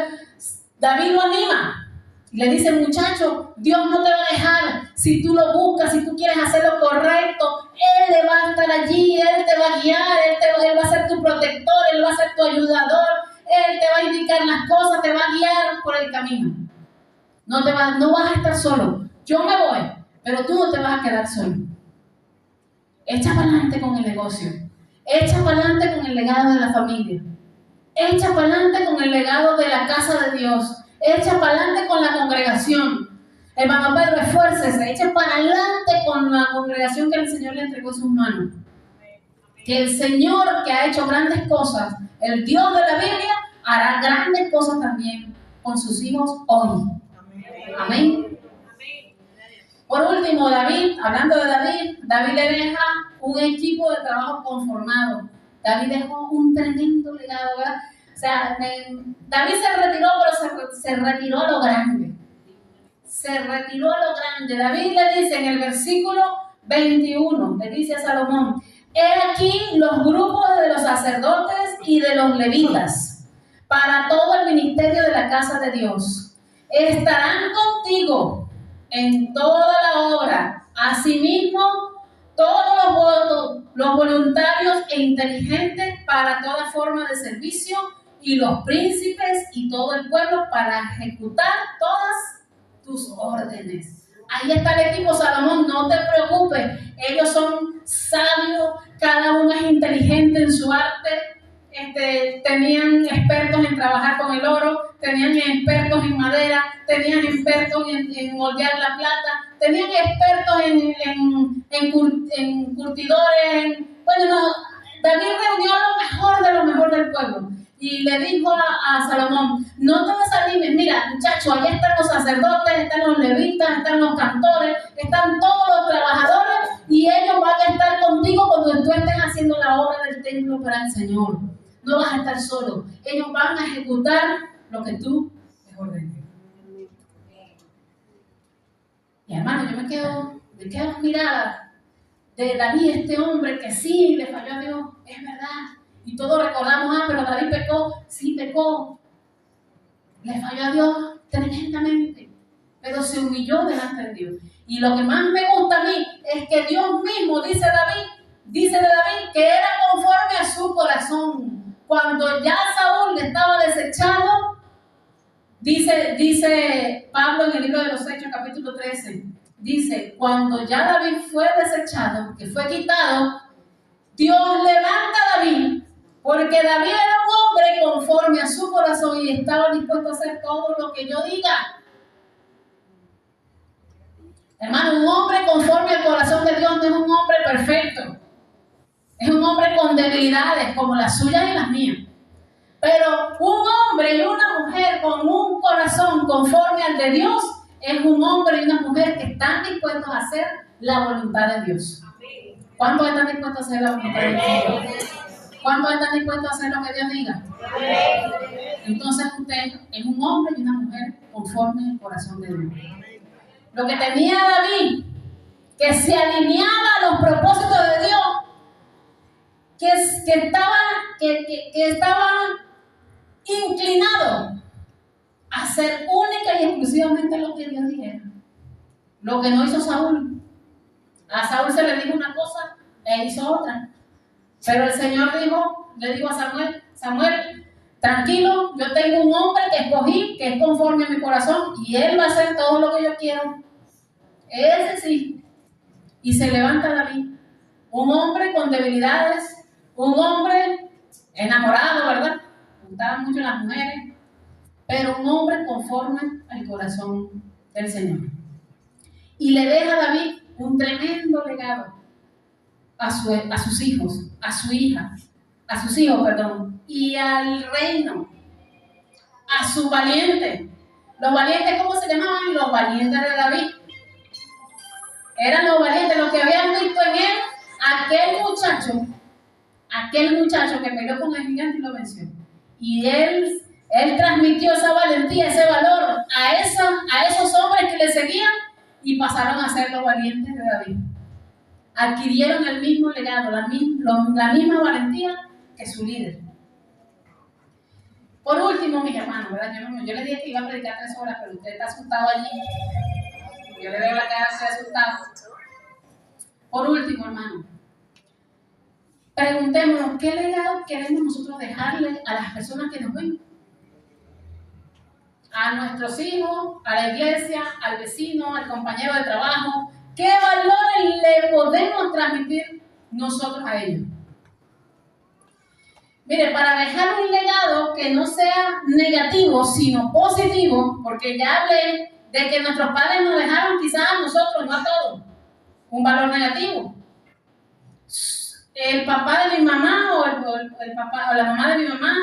David lo anima. Le dice, muchacho, Dios no te va a dejar. Si tú lo buscas, si tú quieres hacer lo correcto, Él le va a estar allí, Él te va a guiar, Él va a ser tu protector, Él va a ser tu ayudador, Él te va a indicar las cosas, te va a guiar por el camino. No vas a estar solo. Yo me voy, pero tú no te vas a quedar solo. Echa para adelante con el negocio. Echa para adelante con el legado de la familia. Echa para adelante con el legado de la casa de Dios. Echa para adelante con la congregación. Hermano Pedro, esfuércese. Echa para adelante con la congregación que el Señor le entregó en sus manos. Que el Señor, que ha hecho grandes cosas, el Dios de la Biblia, hará grandes cosas también con sus hijos hoy. Amén. Por último, David, hablando de David le deja un equipo de trabajo conformado. David dejó un tremendo legado, ¿verdad? O sea, David se retiró, pero se retiró a lo grande. Se retiró a lo grande. David le dice en el versículo 21, le dice a Salomón, he aquí los grupos de los sacerdotes y de los levitas para todo el ministerio de la casa de Dios. Estarán contigo en toda la obra. Asimismo, todos los voluntarios e inteligentes para toda forma de servicio y los príncipes y todo el pueblo para ejecutar todas tus órdenes. Ahí está el equipo, Salomón, no te preocupes. Ellos son sabios, cada uno es inteligente en su arte. Tenían expertos en trabajar con el oro, tenían expertos en madera, tenían expertos en moldear la plata, tenían expertos en curtidores. David reunió lo mejor del pueblo y le dijo a Salomón, no te desanimes, mira muchacho, allá están los sacerdotes, están los levitas, están los cantores, están todos los trabajadores y ellos van a estar contigo cuando tú estés haciendo la obra del templo para el Señor. No vas a estar solo. Ellos van a ejecutar lo que tú les ordenes. Y hermano, yo me quedo mirada de David, este hombre que sí le falló a Dios, es verdad. Y todos recordamos, pero David pecó, sí pecó. Le falló a Dios tremendamente, pero se humilló delante de Dios. Y lo que más me gusta a mí es que Dios mismo dice de David que era conforme a su corazón. Cuando ya Saúl estaba desechado, dice Pablo en el libro de los Hechos, capítulo 13, dice, cuando ya David fue desechado, que fue quitado, Dios levanta a David, porque David era un hombre conforme a su corazón y estaba dispuesto a hacer todo lo que yo diga. Hermano, un hombre conforme al corazón de Dios no es un hombre perfecto. Es un hombre con debilidades como las suyas y las mías. Pero un hombre y una mujer con un corazón conforme al de Dios es un hombre y una mujer que están dispuestos a hacer la voluntad de Dios. ¿Cuántos están dispuestos a hacer la voluntad de Dios? ¿Cuántos están dispuestos a hacer lo que Dios diga? Entonces usted es un hombre y una mujer conforme al corazón de Dios. Lo que tenía David, que se alineaba a los propósitos de Dios, que estaba inclinado a hacer única y exclusivamente lo que Dios dijera. Lo que no hizo Saúl. A Saúl se le dijo una cosa e hizo otra. Pero el Señor le dijo a Samuel, tranquilo, yo tengo un hombre que escogí, que es conforme a mi corazón, y él va a hacer todo lo que yo quiero. Ese sí. Y se levanta David, un hombre con debilidades, un hombre enamorado, ¿verdad? Le gustaban mucho las mujeres, pero un hombre conforme al corazón del Señor. Y le deja a David un tremendo legado a sus hijos, a su hija, a sus hijos, perdón, y al reino, a su valiente. Los valientes, ¿cómo se llamaban? Los valientes de David. Eran los valientes, los que habían visto en él aquel muchacho que peleó con el gigante y lo venció. Y él transmitió esa valentía, ese valor a esos hombres que le seguían y pasaron a ser los valientes de David. Adquirieron el mismo legado, la misma valentía que su líder. Por último, mis hermanos, ¿verdad? Yo les dije que iba a predicar 3 horas, pero usted está asustado allí. Yo le veo la cara, estoy asustado. Por último, hermano, preguntémonos, ¿qué legado queremos nosotros dejarle a las personas que nos ven? A nuestros hijos, a la iglesia, al vecino, al compañero de trabajo. ¿Qué valores le podemos transmitir nosotros a ellos? Mire, para dejar un legado que no sea negativo, sino positivo, porque ya hablé de que nuestros padres nos dejaron quizás a nosotros, no a todos, un valor negativo. El papá de mi mamá el papá, o la mamá de mi mamá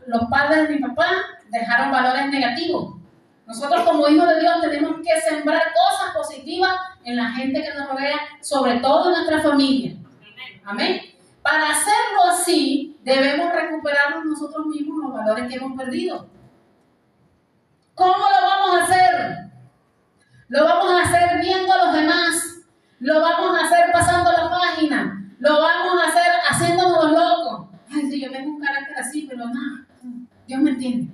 los padres de mi papá dejaron valores negativos. Nosotros como hijos de Dios tenemos que sembrar cosas positivas en la gente que nos rodea, sobre todo en nuestra familia. Amén. Para hacerlo así, debemos recuperarnos nosotros mismos los valores que hemos perdido. ¿Cómo lo vamos a hacer? Lo vamos a hacer viendo a los demás. Lo vamos a hacer pasando la página. Lo vamos a hacer haciéndonos los locos. Ay, sí, yo tengo un carácter así, pero nada, Dios me entiende.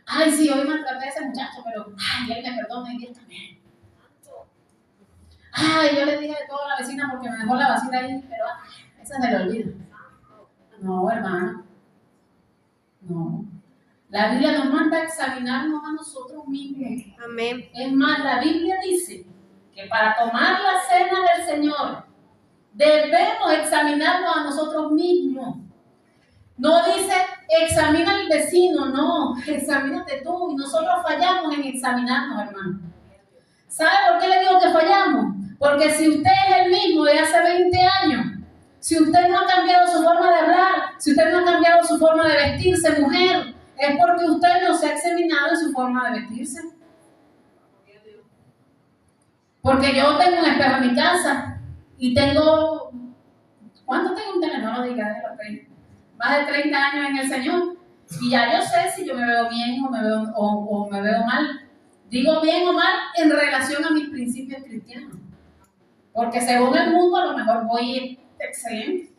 Ay, sí, hoy maltraté a ese muchacho, pero ay, él me perdona y Dios también. Ay, yo le dije de todo a la vecina porque me dejó la vacina ahí, pero ay, esa se le olvida. No, hermano. No. La Biblia nos manda a examinarnos a nosotros mismos. Amén. Es más, la Biblia dice que para tomar la cena del Señor debemos examinarnos a nosotros mismos. No dice examina al vecino, no, examínate tú. Y nosotros fallamos en examinarnos, hermano. ¿Sabe por qué le digo que fallamos? Porque si usted es el mismo de hace 20 años, si usted no ha cambiado su forma de hablar, si usted no ha cambiado su forma de vestirse, mujer, es porque usted no se ha examinado en su forma de vestirse. Porque yo tengo un espejo en mi casa y tengo, ¿cuánto tengo un teléfono? No lo diga, más de 30 años en el Señor. Y ya yo sé si yo me veo bien o me veo mal. Digo bien o mal en relación a mis principios cristianos. Porque según el mundo a lo mejor voy excelente.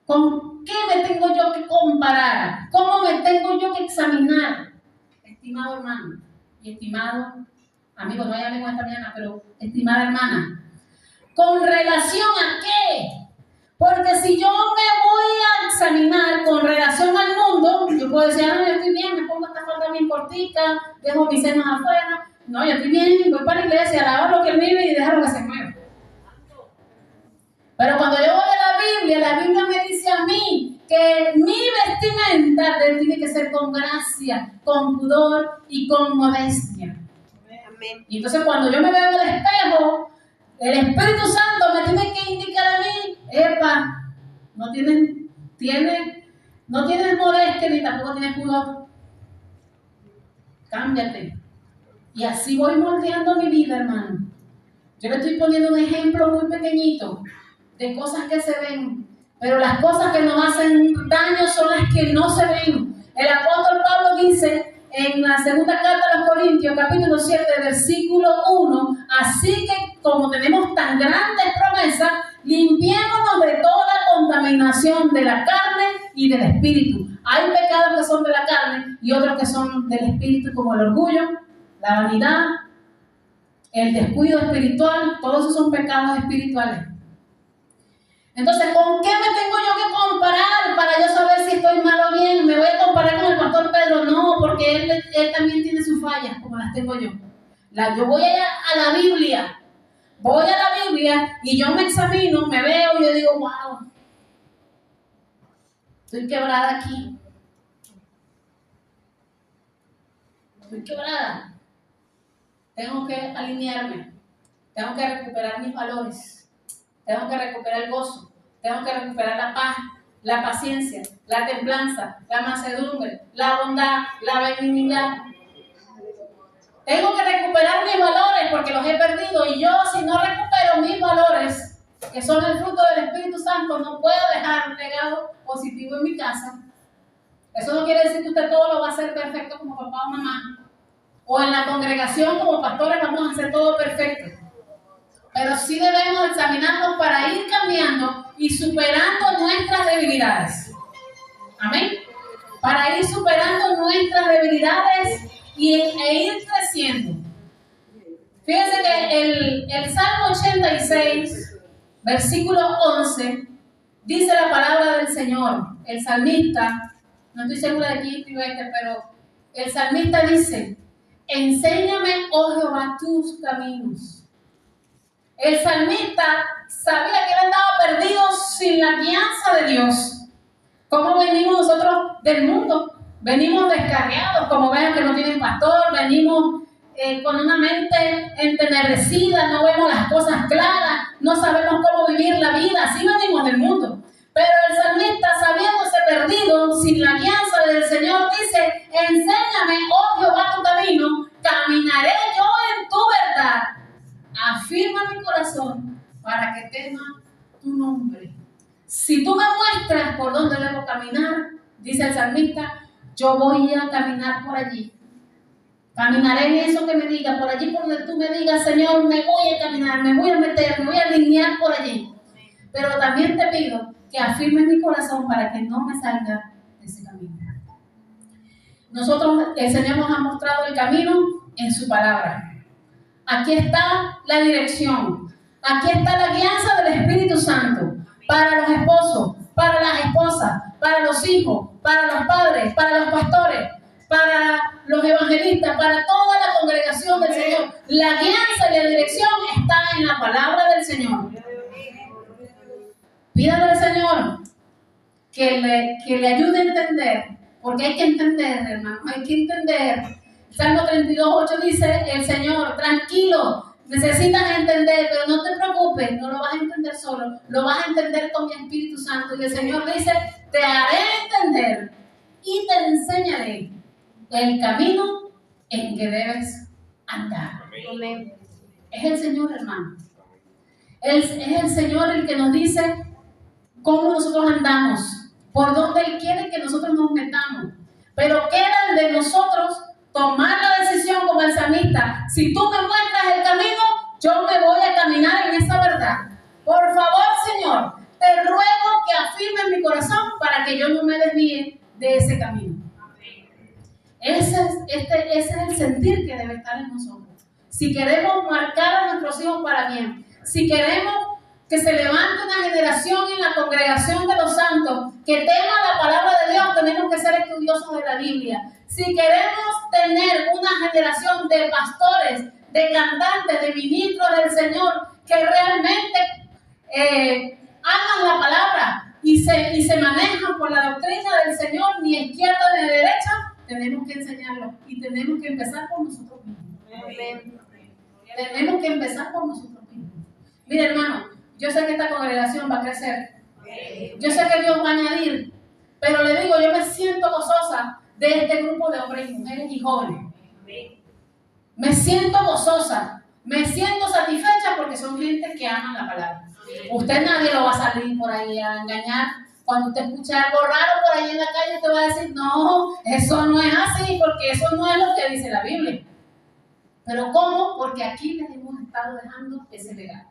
¿Con qué me tengo yo que comparar? ¿Cómo me tengo yo que examinar? Estimado hermano y estimado amigo, no hay con esta mañana, pero estimada hermana, ¿con relación a qué? Porque si yo me voy a examinar con relación al mundo, yo puedo decir, no, yo estoy bien, me pongo esta falda bien cortica, dejo mis senos afuera, no, yo estoy bien, voy para la iglesia, alabar lo que él vive y dejar que se mueva. Pero cuando yo voy a la Biblia me dice a mí que mi vestimenta tiene que ser con gracia, con pudor y con modestia. Amén. Y entonces cuando yo me veo en el espejo, el Espíritu Santo me tiene que indicar a mí, epa, no tienes modestia ni tampoco tienes pudor. Cámbiate. Y así voy moldeando mi vida, hermano. Yo le estoy poniendo un ejemplo muy pequeñito de cosas que se ven, pero las cosas que nos hacen daño son las que no se ven. El apóstol Pablo dice en la segunda carta a los Corintios, capítulo 7, versículo 1, así que como tenemos tan grandes promesas, limpiémonos de toda contaminación de la carne y del espíritu. Hay pecados que son de la carne y otros que son del espíritu, como el orgullo, la vanidad, el descuido espiritual. Todos esos son pecados espirituales. Entonces, ¿con qué me tengo yo que comparar para yo saber si estoy mal o bien? ¿Me voy a comparar con el pastor Pedro? No, porque él también tiene sus fallas, como las tengo yo. Yo voy a la Biblia. Voy a la Biblia y yo me examino, me veo y yo digo, wow, estoy quebrada aquí. Estoy quebrada. Tengo que alinearme. Tengo que recuperar mis valores. Tengo que recuperar el gozo. Tengo que recuperar la paz, la paciencia, la templanza, la mansedumbre, la bondad, la benignidad. Tengo que recuperar mis valores porque los he perdido. Y yo, si no recupero mis valores, que son el fruto del Espíritu Santo, no puedo dejar un legado positivo en mi casa. Eso no quiere decir que usted todo lo va a hacer perfecto como papá o mamá. O en la congregación como pastores vamos a hacer todo perfecto. Pero sí debemos examinarnos para ir cambiando y superando nuestras debilidades. Amén. Para ir superando nuestras debilidades e ir creciendo. Fíjense que el Salmo 86, versículo 11, dice la palabra del Señor. El salmista, no estoy segura de quién escribió pero el salmista dice: enséñame, oh Jehová, tus caminos. El salmista sabía que él andaba perdido sin la guianza de Dios. ¿Cómo venimos nosotros del mundo? Venimos descarriados, como ven que no tienen pastor, venimos con una mente entenebrecida, no vemos las cosas claras, no sabemos cómo vivir la vida, así venimos del mundo. Pero el salmista, sabiéndose perdido, sin la guianza del Señor, dice: enséñame, oh Jehová, tu camino, caminaré yo en tu verdad. Afirma mi corazón para que tema tu nombre. Si tú me muestras por dónde debo caminar, dice el salmista, yo voy a caminar por allí. Caminaré en eso que me diga, por allí por donde tú me digas, Señor, me voy a caminar, me voy a meter, me voy a alinear por allí. Pero también te pido que afirmes mi corazón para que no me salga de ese camino. Nosotros, el Señor nos ha mostrado el camino en su palabra. Aquí está la dirección. Aquí está la guianza del Espíritu Santo para los esposos, para las esposas, para los hijos, para los padres, para los pastores, para los evangelistas, para toda la congregación del Señor. La guianza y la dirección está en la palabra del Señor. Pídale al Señor que le ayude a entender, porque hay que entender, hermano, hay que entender. Salmo 32:8 dice el Señor: tranquilo, necesitas entender, pero no te preocupes, no lo vas a entender solo, lo vas a entender con mi Espíritu Santo. Y el Señor dice: te haré entender y te enseñaré el camino en que debes andar. Amén. Es el Señor, hermano. Es el Señor el que nos dice cómo nosotros andamos, por dónde Él quiere que nosotros nos metamos. Pero queda de nosotros tomar la decisión como el salmista: si tú me muestras el camino, yo me voy a caminar en esa verdad. Por favor, Señor, te ruego que afirmes mi corazón para que yo no me desvíe de ese camino. Ese es el sentir que debe estar en nosotros. Si queremos marcar a nuestros hijos para bien, si queremos que se levante una generación en la congregación de los santos que tema la palabra de Dios, tenemos que ser estudiosos de la Biblia. Si queremos tener una generación de pastores, de cantantes, de ministros del Señor que realmente aman la palabra y se manejan por la doctrina del Señor, ni izquierda ni derecha, tenemos que enseñarlo y tenemos que empezar por nosotros mismos. Amén. Tenemos que empezar por nosotros mismos. Mire, hermano, yo sé que esta congregación va a crecer. Yo sé que Dios va a añadir, pero le digo, yo me siento gozosa de este grupo de hombres y mujeres y jóvenes. Me siento gozosa, me siento satisfecha porque son gente que aman la palabra. Usted nadie lo va a salir por ahí a engañar. Cuando usted escucha algo raro por ahí en la calle, usted va a decir: no, eso no es así, porque eso no es lo que dice la Biblia. ¿Pero cómo? Porque aquí les hemos estado dejando ese legado.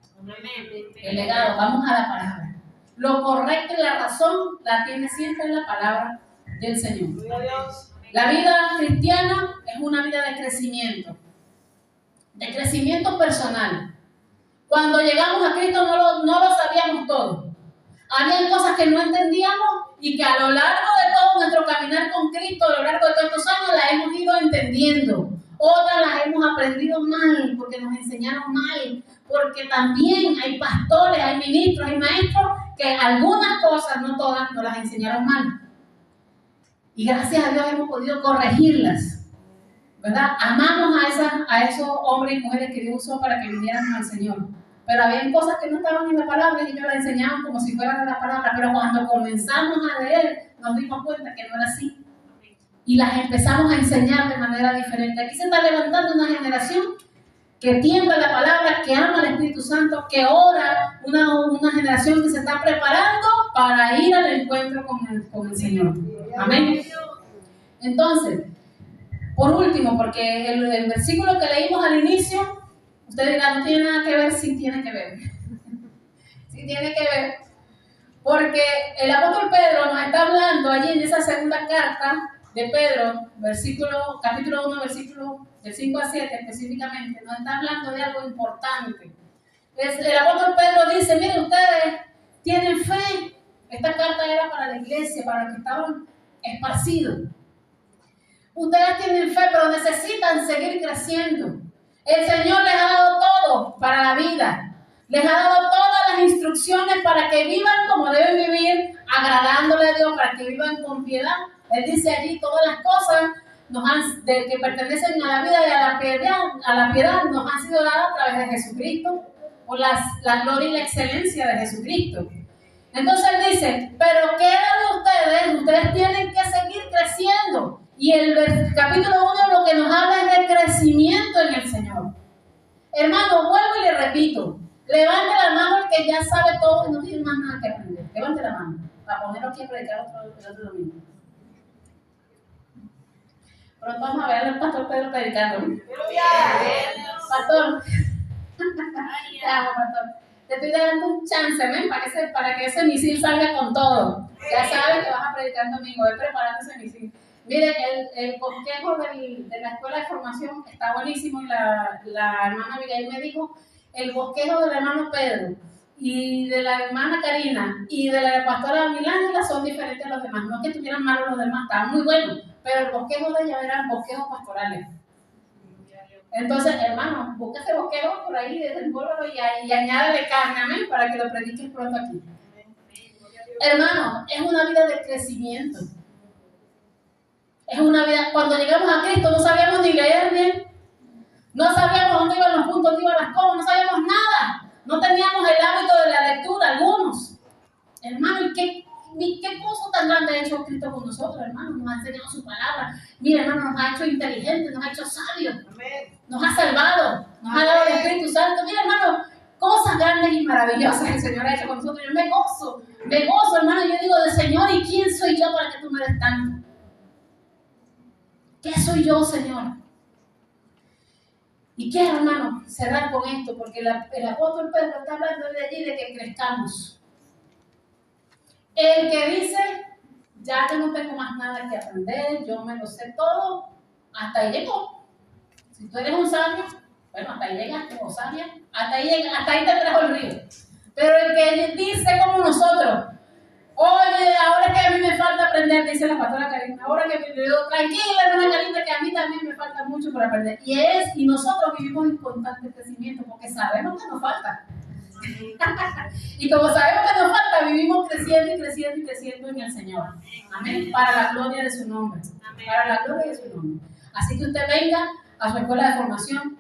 El legado, vamos a la palabra. Lo correcto y la razón la tiene siempre la palabra del Señor. La vida cristiana es una vida de crecimiento personal. Cuando llegamos a Cristo no lo sabíamos todo. Había cosas que no entendíamos y que a lo largo de todo nuestro caminar con Cristo, a lo largo de todos estos años, las hemos ido entendiendo. Otras las hemos aprendido mal porque nos enseñaron mal, porque también hay pastores, hay ministros, hay maestros que algunas cosas, no todas, nos las enseñaron mal. Y gracias a Dios hemos podido corregirlas. ¿verdad? Amamos a esos hombres y mujeres que Dios usó para que vinieran al Señor. Pero había cosas que no estaban en la palabra y ellos las enseñaban como si fueran de la palabra. Pero cuando comenzamos a leer, nos dimos cuenta que no era así. Y las empezamos a enseñar de manera diferente. Aquí se está levantando una generación que tiembla la palabra, que ama al Espíritu Santo, que ora, una generación que se está preparando para ir al encuentro con el Señor. Amén. Entonces, por último, porque el versículo que leímos al inicio, usted dirá, no tiene nada que ver, sí tiene que ver. Sí tiene que ver. Porque el apóstol Pedro nos está hablando allí en esa segunda carta de Pedro, capítulo 1, versículo del 5 a 7 específicamente, nos está hablando de algo importante. El apóstol Pedro dice, miren, ustedes tienen fe. Esta carta era para la iglesia, para los que estaban esparcidos. Ustedes tienen fe, pero necesitan seguir creciendo. El Señor les ha dado todo para la vida. Les ha dado todas las instrucciones para que vivan como deben vivir, agradándole a Dios, para que vivan con piedad. Él dice allí, todas las cosas que pertenecen a la vida y a la piedad nos han sido dadas a través de Jesucristo, por la gloria y la excelencia de Jesucristo. Entonces él dice, pero queda de ustedes tienen que seguir creciendo. Y el capítulo 1 lo que nos habla es de crecimiento en el Señor. Hermano, vuelvo y le repito, levante la mano el que ya sabe todo y no tiene más nada que aprender. Levante la mano, para ponerlo aquí a predicar otro domingo. Pronto vamos a ver al pastor Pedro predicando. Pastor. Te amo, pastor. Te estoy dando un chance, ¿ven? Para que ese misil salga con todo. Ya sabes que vas a predicar el domingo, voy preparando ese misil. Mire, el bosquejo de la escuela de formación está buenísimo y la hermana Abigail me dijo, el bosquejo del hermano Pedro y de la hermana Karina y de la pastora Milándola son diferentes a los demás. No es que estuvieran malos los demás, estaban muy buenos, pero el bosquejo de ella eran bosquejos pastorales. Entonces, hermano, busca ese bosquejo por ahí, desenvuélvelo y añádele carne, amén, para que lo prediques pronto aquí. Hermano, es una vida de crecimiento. Es una vida, cuando llegamos a Cristo no sabíamos ni leer bien, no sabíamos dónde iban los puntos, dónde iban las comas, no sabíamos nada, no teníamos el hábito de la lectura, algunos. Hermano, ¿y qué cosa tan grande ha hecho Cristo con nosotros, hermano? Nos ha enseñado su palabra. Mira, hermano, nos ha hecho inteligentes, nos ha hecho sabios, nos ha salvado, nos ha dado el Espíritu Santo. Mira, hermano, cosas grandes y maravillosas el Señor ha hecho con nosotros. Yo me gozo, hermano. Yo digo, Señor, ¿y quién soy yo para que tú me des tanto? ¿Qué soy yo, Señor? Y quiero, hermano, cerrar con esto, porque el apóstol Pedro está hablando de allí de que crezcamos. El que dice, ya que no tengo más nada que aprender, yo me lo sé todo, hasta ahí llegó. Si tú eres un sabio, bueno, hasta ahí llegaste, o sabia, hasta ahí te trajo el río. Pero el que dice como nosotros, oye, ahora que a mí me falta aprender, dice la pastora Karina, ahora que me digo, tranquila, hermana Karina, que a mí también me falta mucho por aprender. Y nosotros vivimos en constante crecimiento, porque sabemos que nos falta. Y como sabemos que nos falta, vivimos creciendo y creciendo y creciendo en el Señor. Amén. Para la gloria de su nombre. Para la gloria de su nombre. Así que usted venga a su escuela de formación.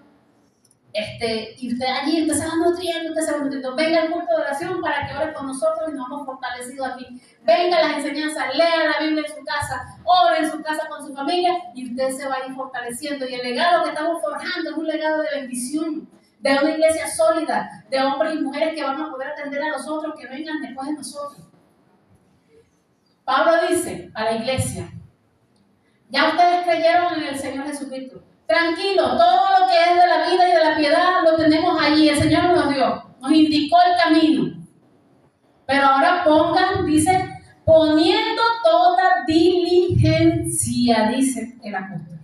Y usted allí, usted se va nutriendo, venga al culto de oración para que ore con nosotros y nos hemos fortalecido aquí. Venga a las enseñanzas, lea la Biblia en su casa, ore en su casa con su familia y usted se va a ir fortaleciendo. Y el legado que estamos forjando es un legado de bendición, de una iglesia sólida, de hombres y mujeres que van a poder atender a los otros que vengan después de nosotros. Pablo dice a la iglesia, ya ustedes creyeron en el Señor Jesucristo. Tranquilo, todo lo que es de la vida y de la piedad lo tenemos allí. El Señor nos dio, nos indicó el camino. Pero ahora pongan, dice, poniendo toda diligencia, dice el apóstol.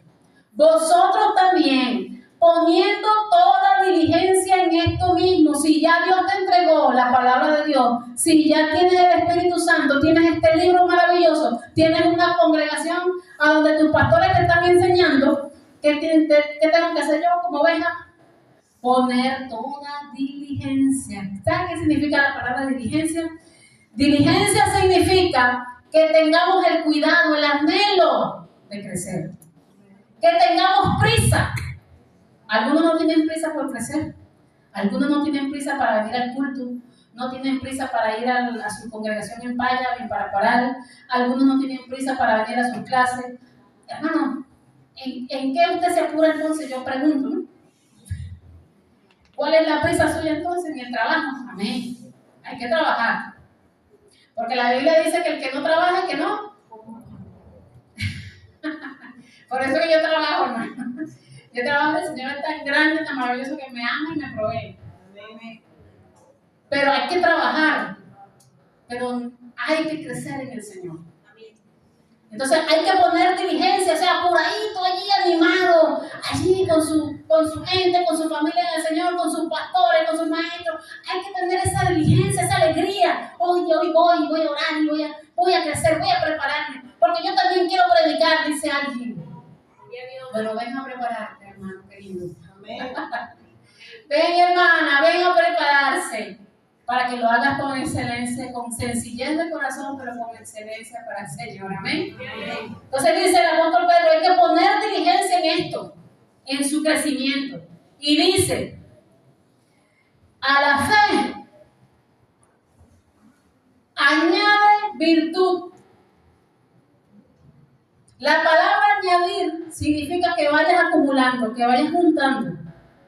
Vosotros también, poniendo toda diligencia en esto mismo. Si ya Dios te entregó la palabra de Dios, si ya tienes el Espíritu Santo, tienes este libro maravilloso, tienes una congregación a donde tus pastores te están enseñando, ¿qué tengo que hacer yo como oveja? Poner toda diligencia. ¿Saben qué significa la palabra diligencia? Diligencia significa que tengamos el cuidado, el anhelo de crecer. que tengamos prisa. Algunos no tienen prisa por crecer. Algunos no tienen prisa para venir al culto. No tienen prisa para ir a su congregación en Paya, ni para parar. Algunos no tienen prisa para venir a sus clases. Hermano, ¿en qué usted se apura entonces? Yo pregunto, ¿no? ¿Cuál es la prisa suya entonces? En el trabajo. Amén. Hay que trabajar. Porque la Biblia dice que el que no trabaja, que no. Por eso que yo trabajo, hermano. Yo trabajo, el Señor es tan grande, tan maravilloso que me ama y me provee. Pero hay que trabajar. Pero hay que crecer en el Señor. Entonces hay que poner diligencia, o sea, apuradito allí, animado, allí con su gente, con su familia en el Señor, con sus pastores, con sus maestros. Hay que tener esa diligencia, esa alegría. Hoy voy a orar y voy a crecer, voy a prepararme. Porque yo también quiero predicar, dice alguien. Bueno, ven a prepararte, hermano querido. Ven, hermana, ven a prepararse. Para que lo hagas con excelencia, con sencillez de corazón, pero con excelencia para el Señor. Amén. Entonces dice el apóstol Pedro, hay que poner diligencia en esto, en su crecimiento. Y dice, a la fe añade virtud. La palabra añadir significa que vayas acumulando, que vayas juntando,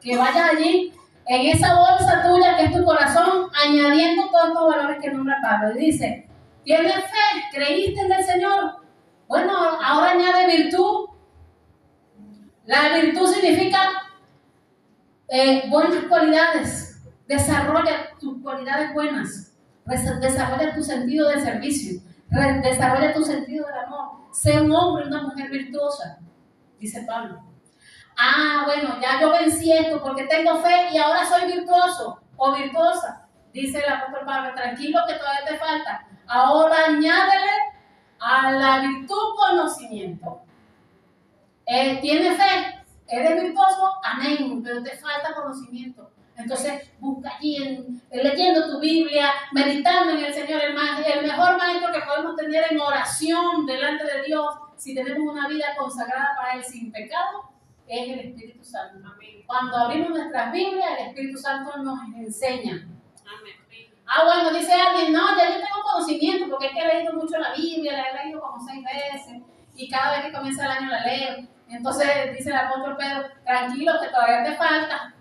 que vayas allí en esa bolsa tuya que es tu corazón, añadiendo todos estos valores que nombra Pablo. Y dice, ¿tienes fe? ¿Creíste en el Señor? Bueno, ahora añade virtud. La virtud significa buenas cualidades. Desarrolla tus cualidades buenas. Desarrolla tu sentido de servicio. Desarrolla tu sentido del amor. Sé un hombre y una mujer virtuosa, dice Pablo. Bueno, ya yo vencí esto porque tengo fe y ahora soy virtuoso o virtuosa. Dice el apóstol Pablo, tranquilo que todavía te falta. Ahora añádele a la virtud conocimiento. ¿Tienes fe? ¿Eres virtuoso? Amén, pero te falta conocimiento. Entonces busca allí, leyendo tu Biblia, meditando en el Señor. El mejor maestro que podemos tener en oración delante de Dios, si tenemos una vida consagrada para Él sin pecado, es el Espíritu Santo. Amén. Cuando abrimos nuestras Biblias, el Espíritu Santo nos enseña. Amén. Bueno, dice alguien, no, ya yo tengo conocimiento, porque es que he leído mucho la Biblia, la he leído como 6 veces, y cada vez que comienza el año la leo. Entonces dice el apóstol Pedro, tranquilo que todavía te falta.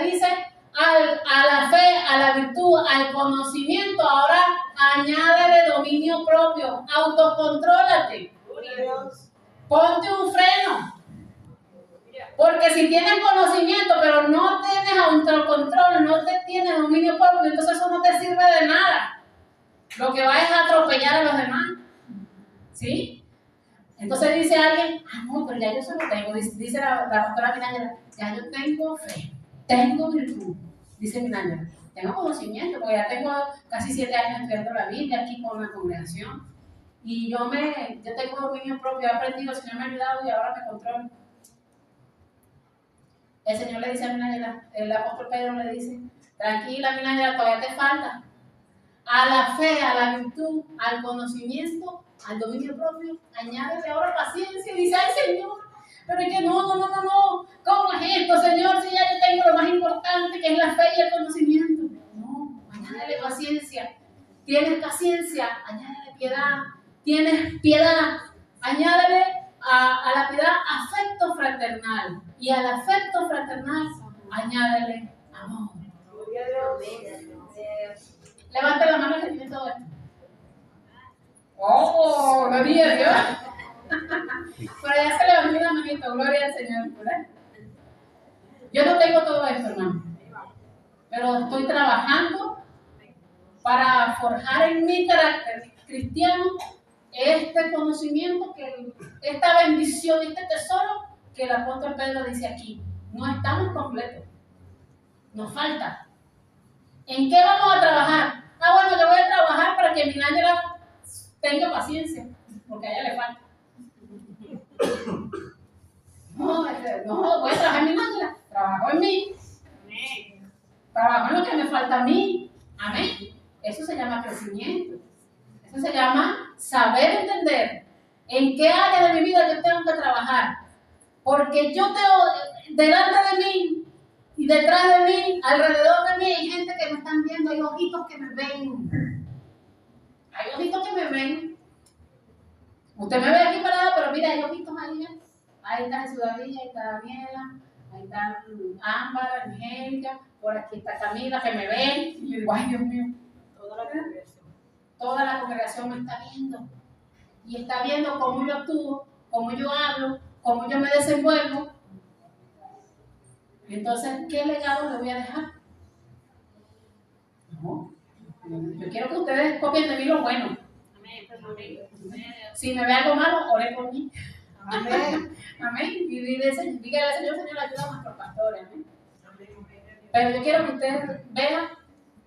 Dice, a la fe, a la virtud, al conocimiento, ahora añádele dominio propio, autocontrólate. Ponte un freno. Porque si tienes conocimiento, pero no tienes autocontrol, no te tienes dominio propio, entonces eso no te sirve de nada. Lo que va es a atropellar a los demás. ¿Sí? Entonces dice alguien, no, pero ya yo se lo tengo. Dice la pastora Minaya, ya yo tengo fe, tengo virtud. Dice Minaya, tengo conocimiento, porque ya tengo casi 7 años estudiando la Biblia aquí con la congregación. Y yo tengo dominio propio, he aprendido, el Señor me ha ayudado y ahora me controlo. El Señor le dice a Minaya, el apóstol Pedro le dice, tranquila Minaya, todavía te falta. A la fe, a la virtud, al conocimiento, al dominio propio, añádele ahora paciencia. Y dice, ay Señor, pero es que no. ¿Cómo es esto, Señor? Si ya yo tengo lo más importante, que es la fe y el conocimiento. No, añádele paciencia. Tienes paciencia, añádele piedad. Tienes piedad, añádele a la piedad afecto fraternal. Y al afecto fraternal, añádele amor. Levante la mano que tiene todo esto. ¡Oh, gloria a Dios! Por allá se levantó una manito, gloria al Señor, ¿verdad? Yo no tengo todo esto, hermano. Pero estoy trabajando para forjar en mi carácter cristiano este conocimiento, esta bendición, este tesoro que el apóstol Pedro dice aquí. No estamos completos. Nos falta. ¿En qué vamos a trabajar? Bueno, yo voy a trabajar para que Minaya tenga paciencia, porque a ella le falta. No, voy a trabajar en Minaya. Trabajo en mí. Trabajo en lo que me falta a mí. Amén. Eso se llama crecimiento. Eso se llama saber entender ¿En qué área de mi vida yo tengo que trabajar? Porque yo tengo delante de mí y detrás de mí, alrededor de mí, hay gente que me están viendo, hay ojitos que me ven. Hay ojitos que me ven. Usted me ve aquí parada, pero mira, hay ojitos ahí. Ahí está Jesús David, ahí está Daniela, ahí está Ámbar, Angélica, por aquí está Camila, que me ven. Y yo digo, ay, Dios mío, toda la congregación me está viendo. Y está viendo cómo yo actúo, cómo yo hablo, cómo yo me desenvuelvo. Entonces, ¿qué legado le voy a dejar? No. Yo quiero que ustedes copien de mí lo bueno. Si me ve algo malo, ore por mí. Amén. Amén. Y dígale al Señor, Señor, ayuda a nuestros pastores. Amén. Pero yo quiero que ustedes vean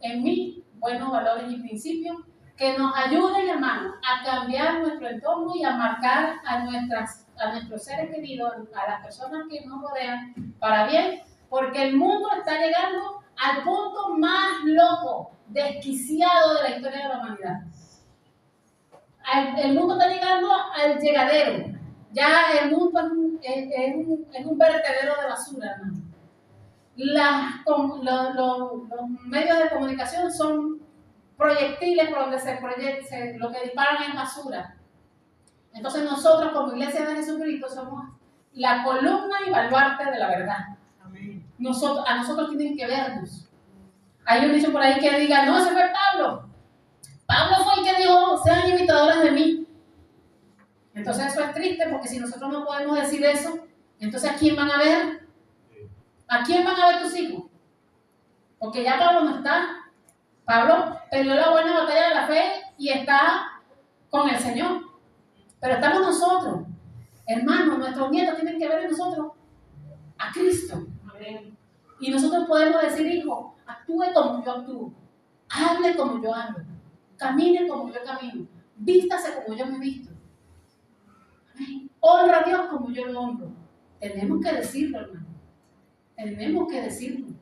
en mí buenos valores y principios que nos ayuden, hermanos, a cambiar nuestro entorno y a marcar a nuestros seres queridos, a las personas que nos rodean para bien, porque el mundo está llegando al punto más loco, desquiciado de la historia de la humanidad. El mundo está llegando al llegadero. Ya el mundo es un vertedero de basura, hermano. Los medios de comunicación son proyectiles por donde lo que disparan es basura. Entonces nosotros como Iglesia de Jesucristo somos la columna y baluarte de la verdad. Amén. A nosotros tienen que vernos. Hay un dicho por ahí que diga, no, ese fue Pablo. Pablo fue el que dijo, sean imitadores de mí. Entonces eso es triste porque si nosotros no podemos decir eso, entonces ¿a quién van a ver? ¿A quién van a ver tus hijos? Porque ya Pablo no está. Pablo peleó la buena batalla de la fe y está con el Señor. Pero estamos nosotros. Hermanos, nuestros nietos tienen que ver en nosotros a Cristo. Y nosotros podemos decir, hijo, actúe como yo actúo. Hable como yo hablo. Camine como yo camino. Vístase como yo me visto. Honra a Dios como yo lo honro. Tenemos que decirlo, hermano. Tenemos que decirlo.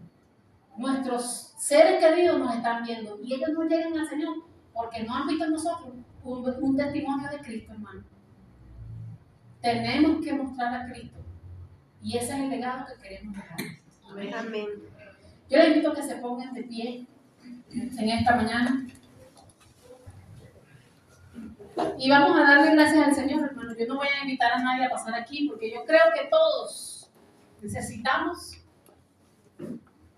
Nuestros seres queridos nos están viendo y ellos no llegan al Señor porque no han visto en nosotros un testimonio de Cristo, hermano. Tenemos que mostrar a Cristo y ese es el legado que queremos dejar. Amén. Amén. Yo les invito a que se pongan de pie en esta mañana y vamos a darle gracias al Señor, hermano. Yo no voy a invitar a nadie a pasar aquí porque yo creo que todos necesitamos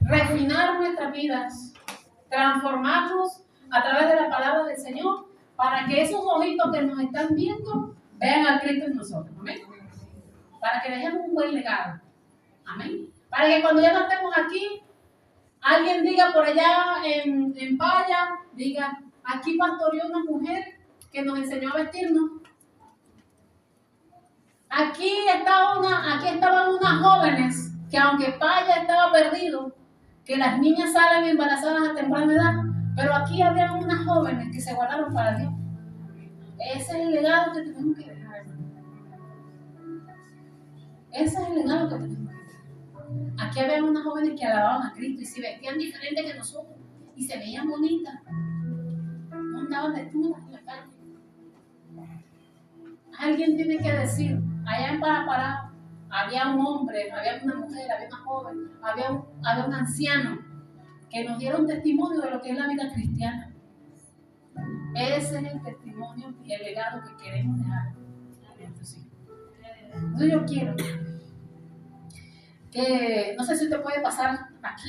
refinar nuestras vidas, transformarnos a través de la palabra del Señor para que esos ojitos que nos están viendo vean al Cristo en nosotros. Amén. Para que dejemos un buen legado. Amén. Para que cuando ya no estemos aquí, alguien diga por allá en Paya, diga, aquí pastoreó una mujer que nos enseñó a vestirnos. Aquí estaban unas jóvenes que aunque Paya estaba perdido, que las niñas salen embarazadas a temprana edad, pero aquí había unas jóvenes que se guardaron para Dios. Ese es el legado que tenemos que dejar, hermano. Ese es el legado que tenemos que dejar. Aquí había unas jóvenes que alababan a Cristo y se vestían diferente que nosotros y se veían bonitas. No andaban desnudas en la calle. Alguien tiene que decir, allá en Parapará había un hombre, había una mujer, había una joven, había un anciano que nos dieron testimonio de lo que es la vida cristiana. Ese es el testimonio y el legado que queremos dejar. Entonces yo quiero que, no sé si usted puede pasar aquí.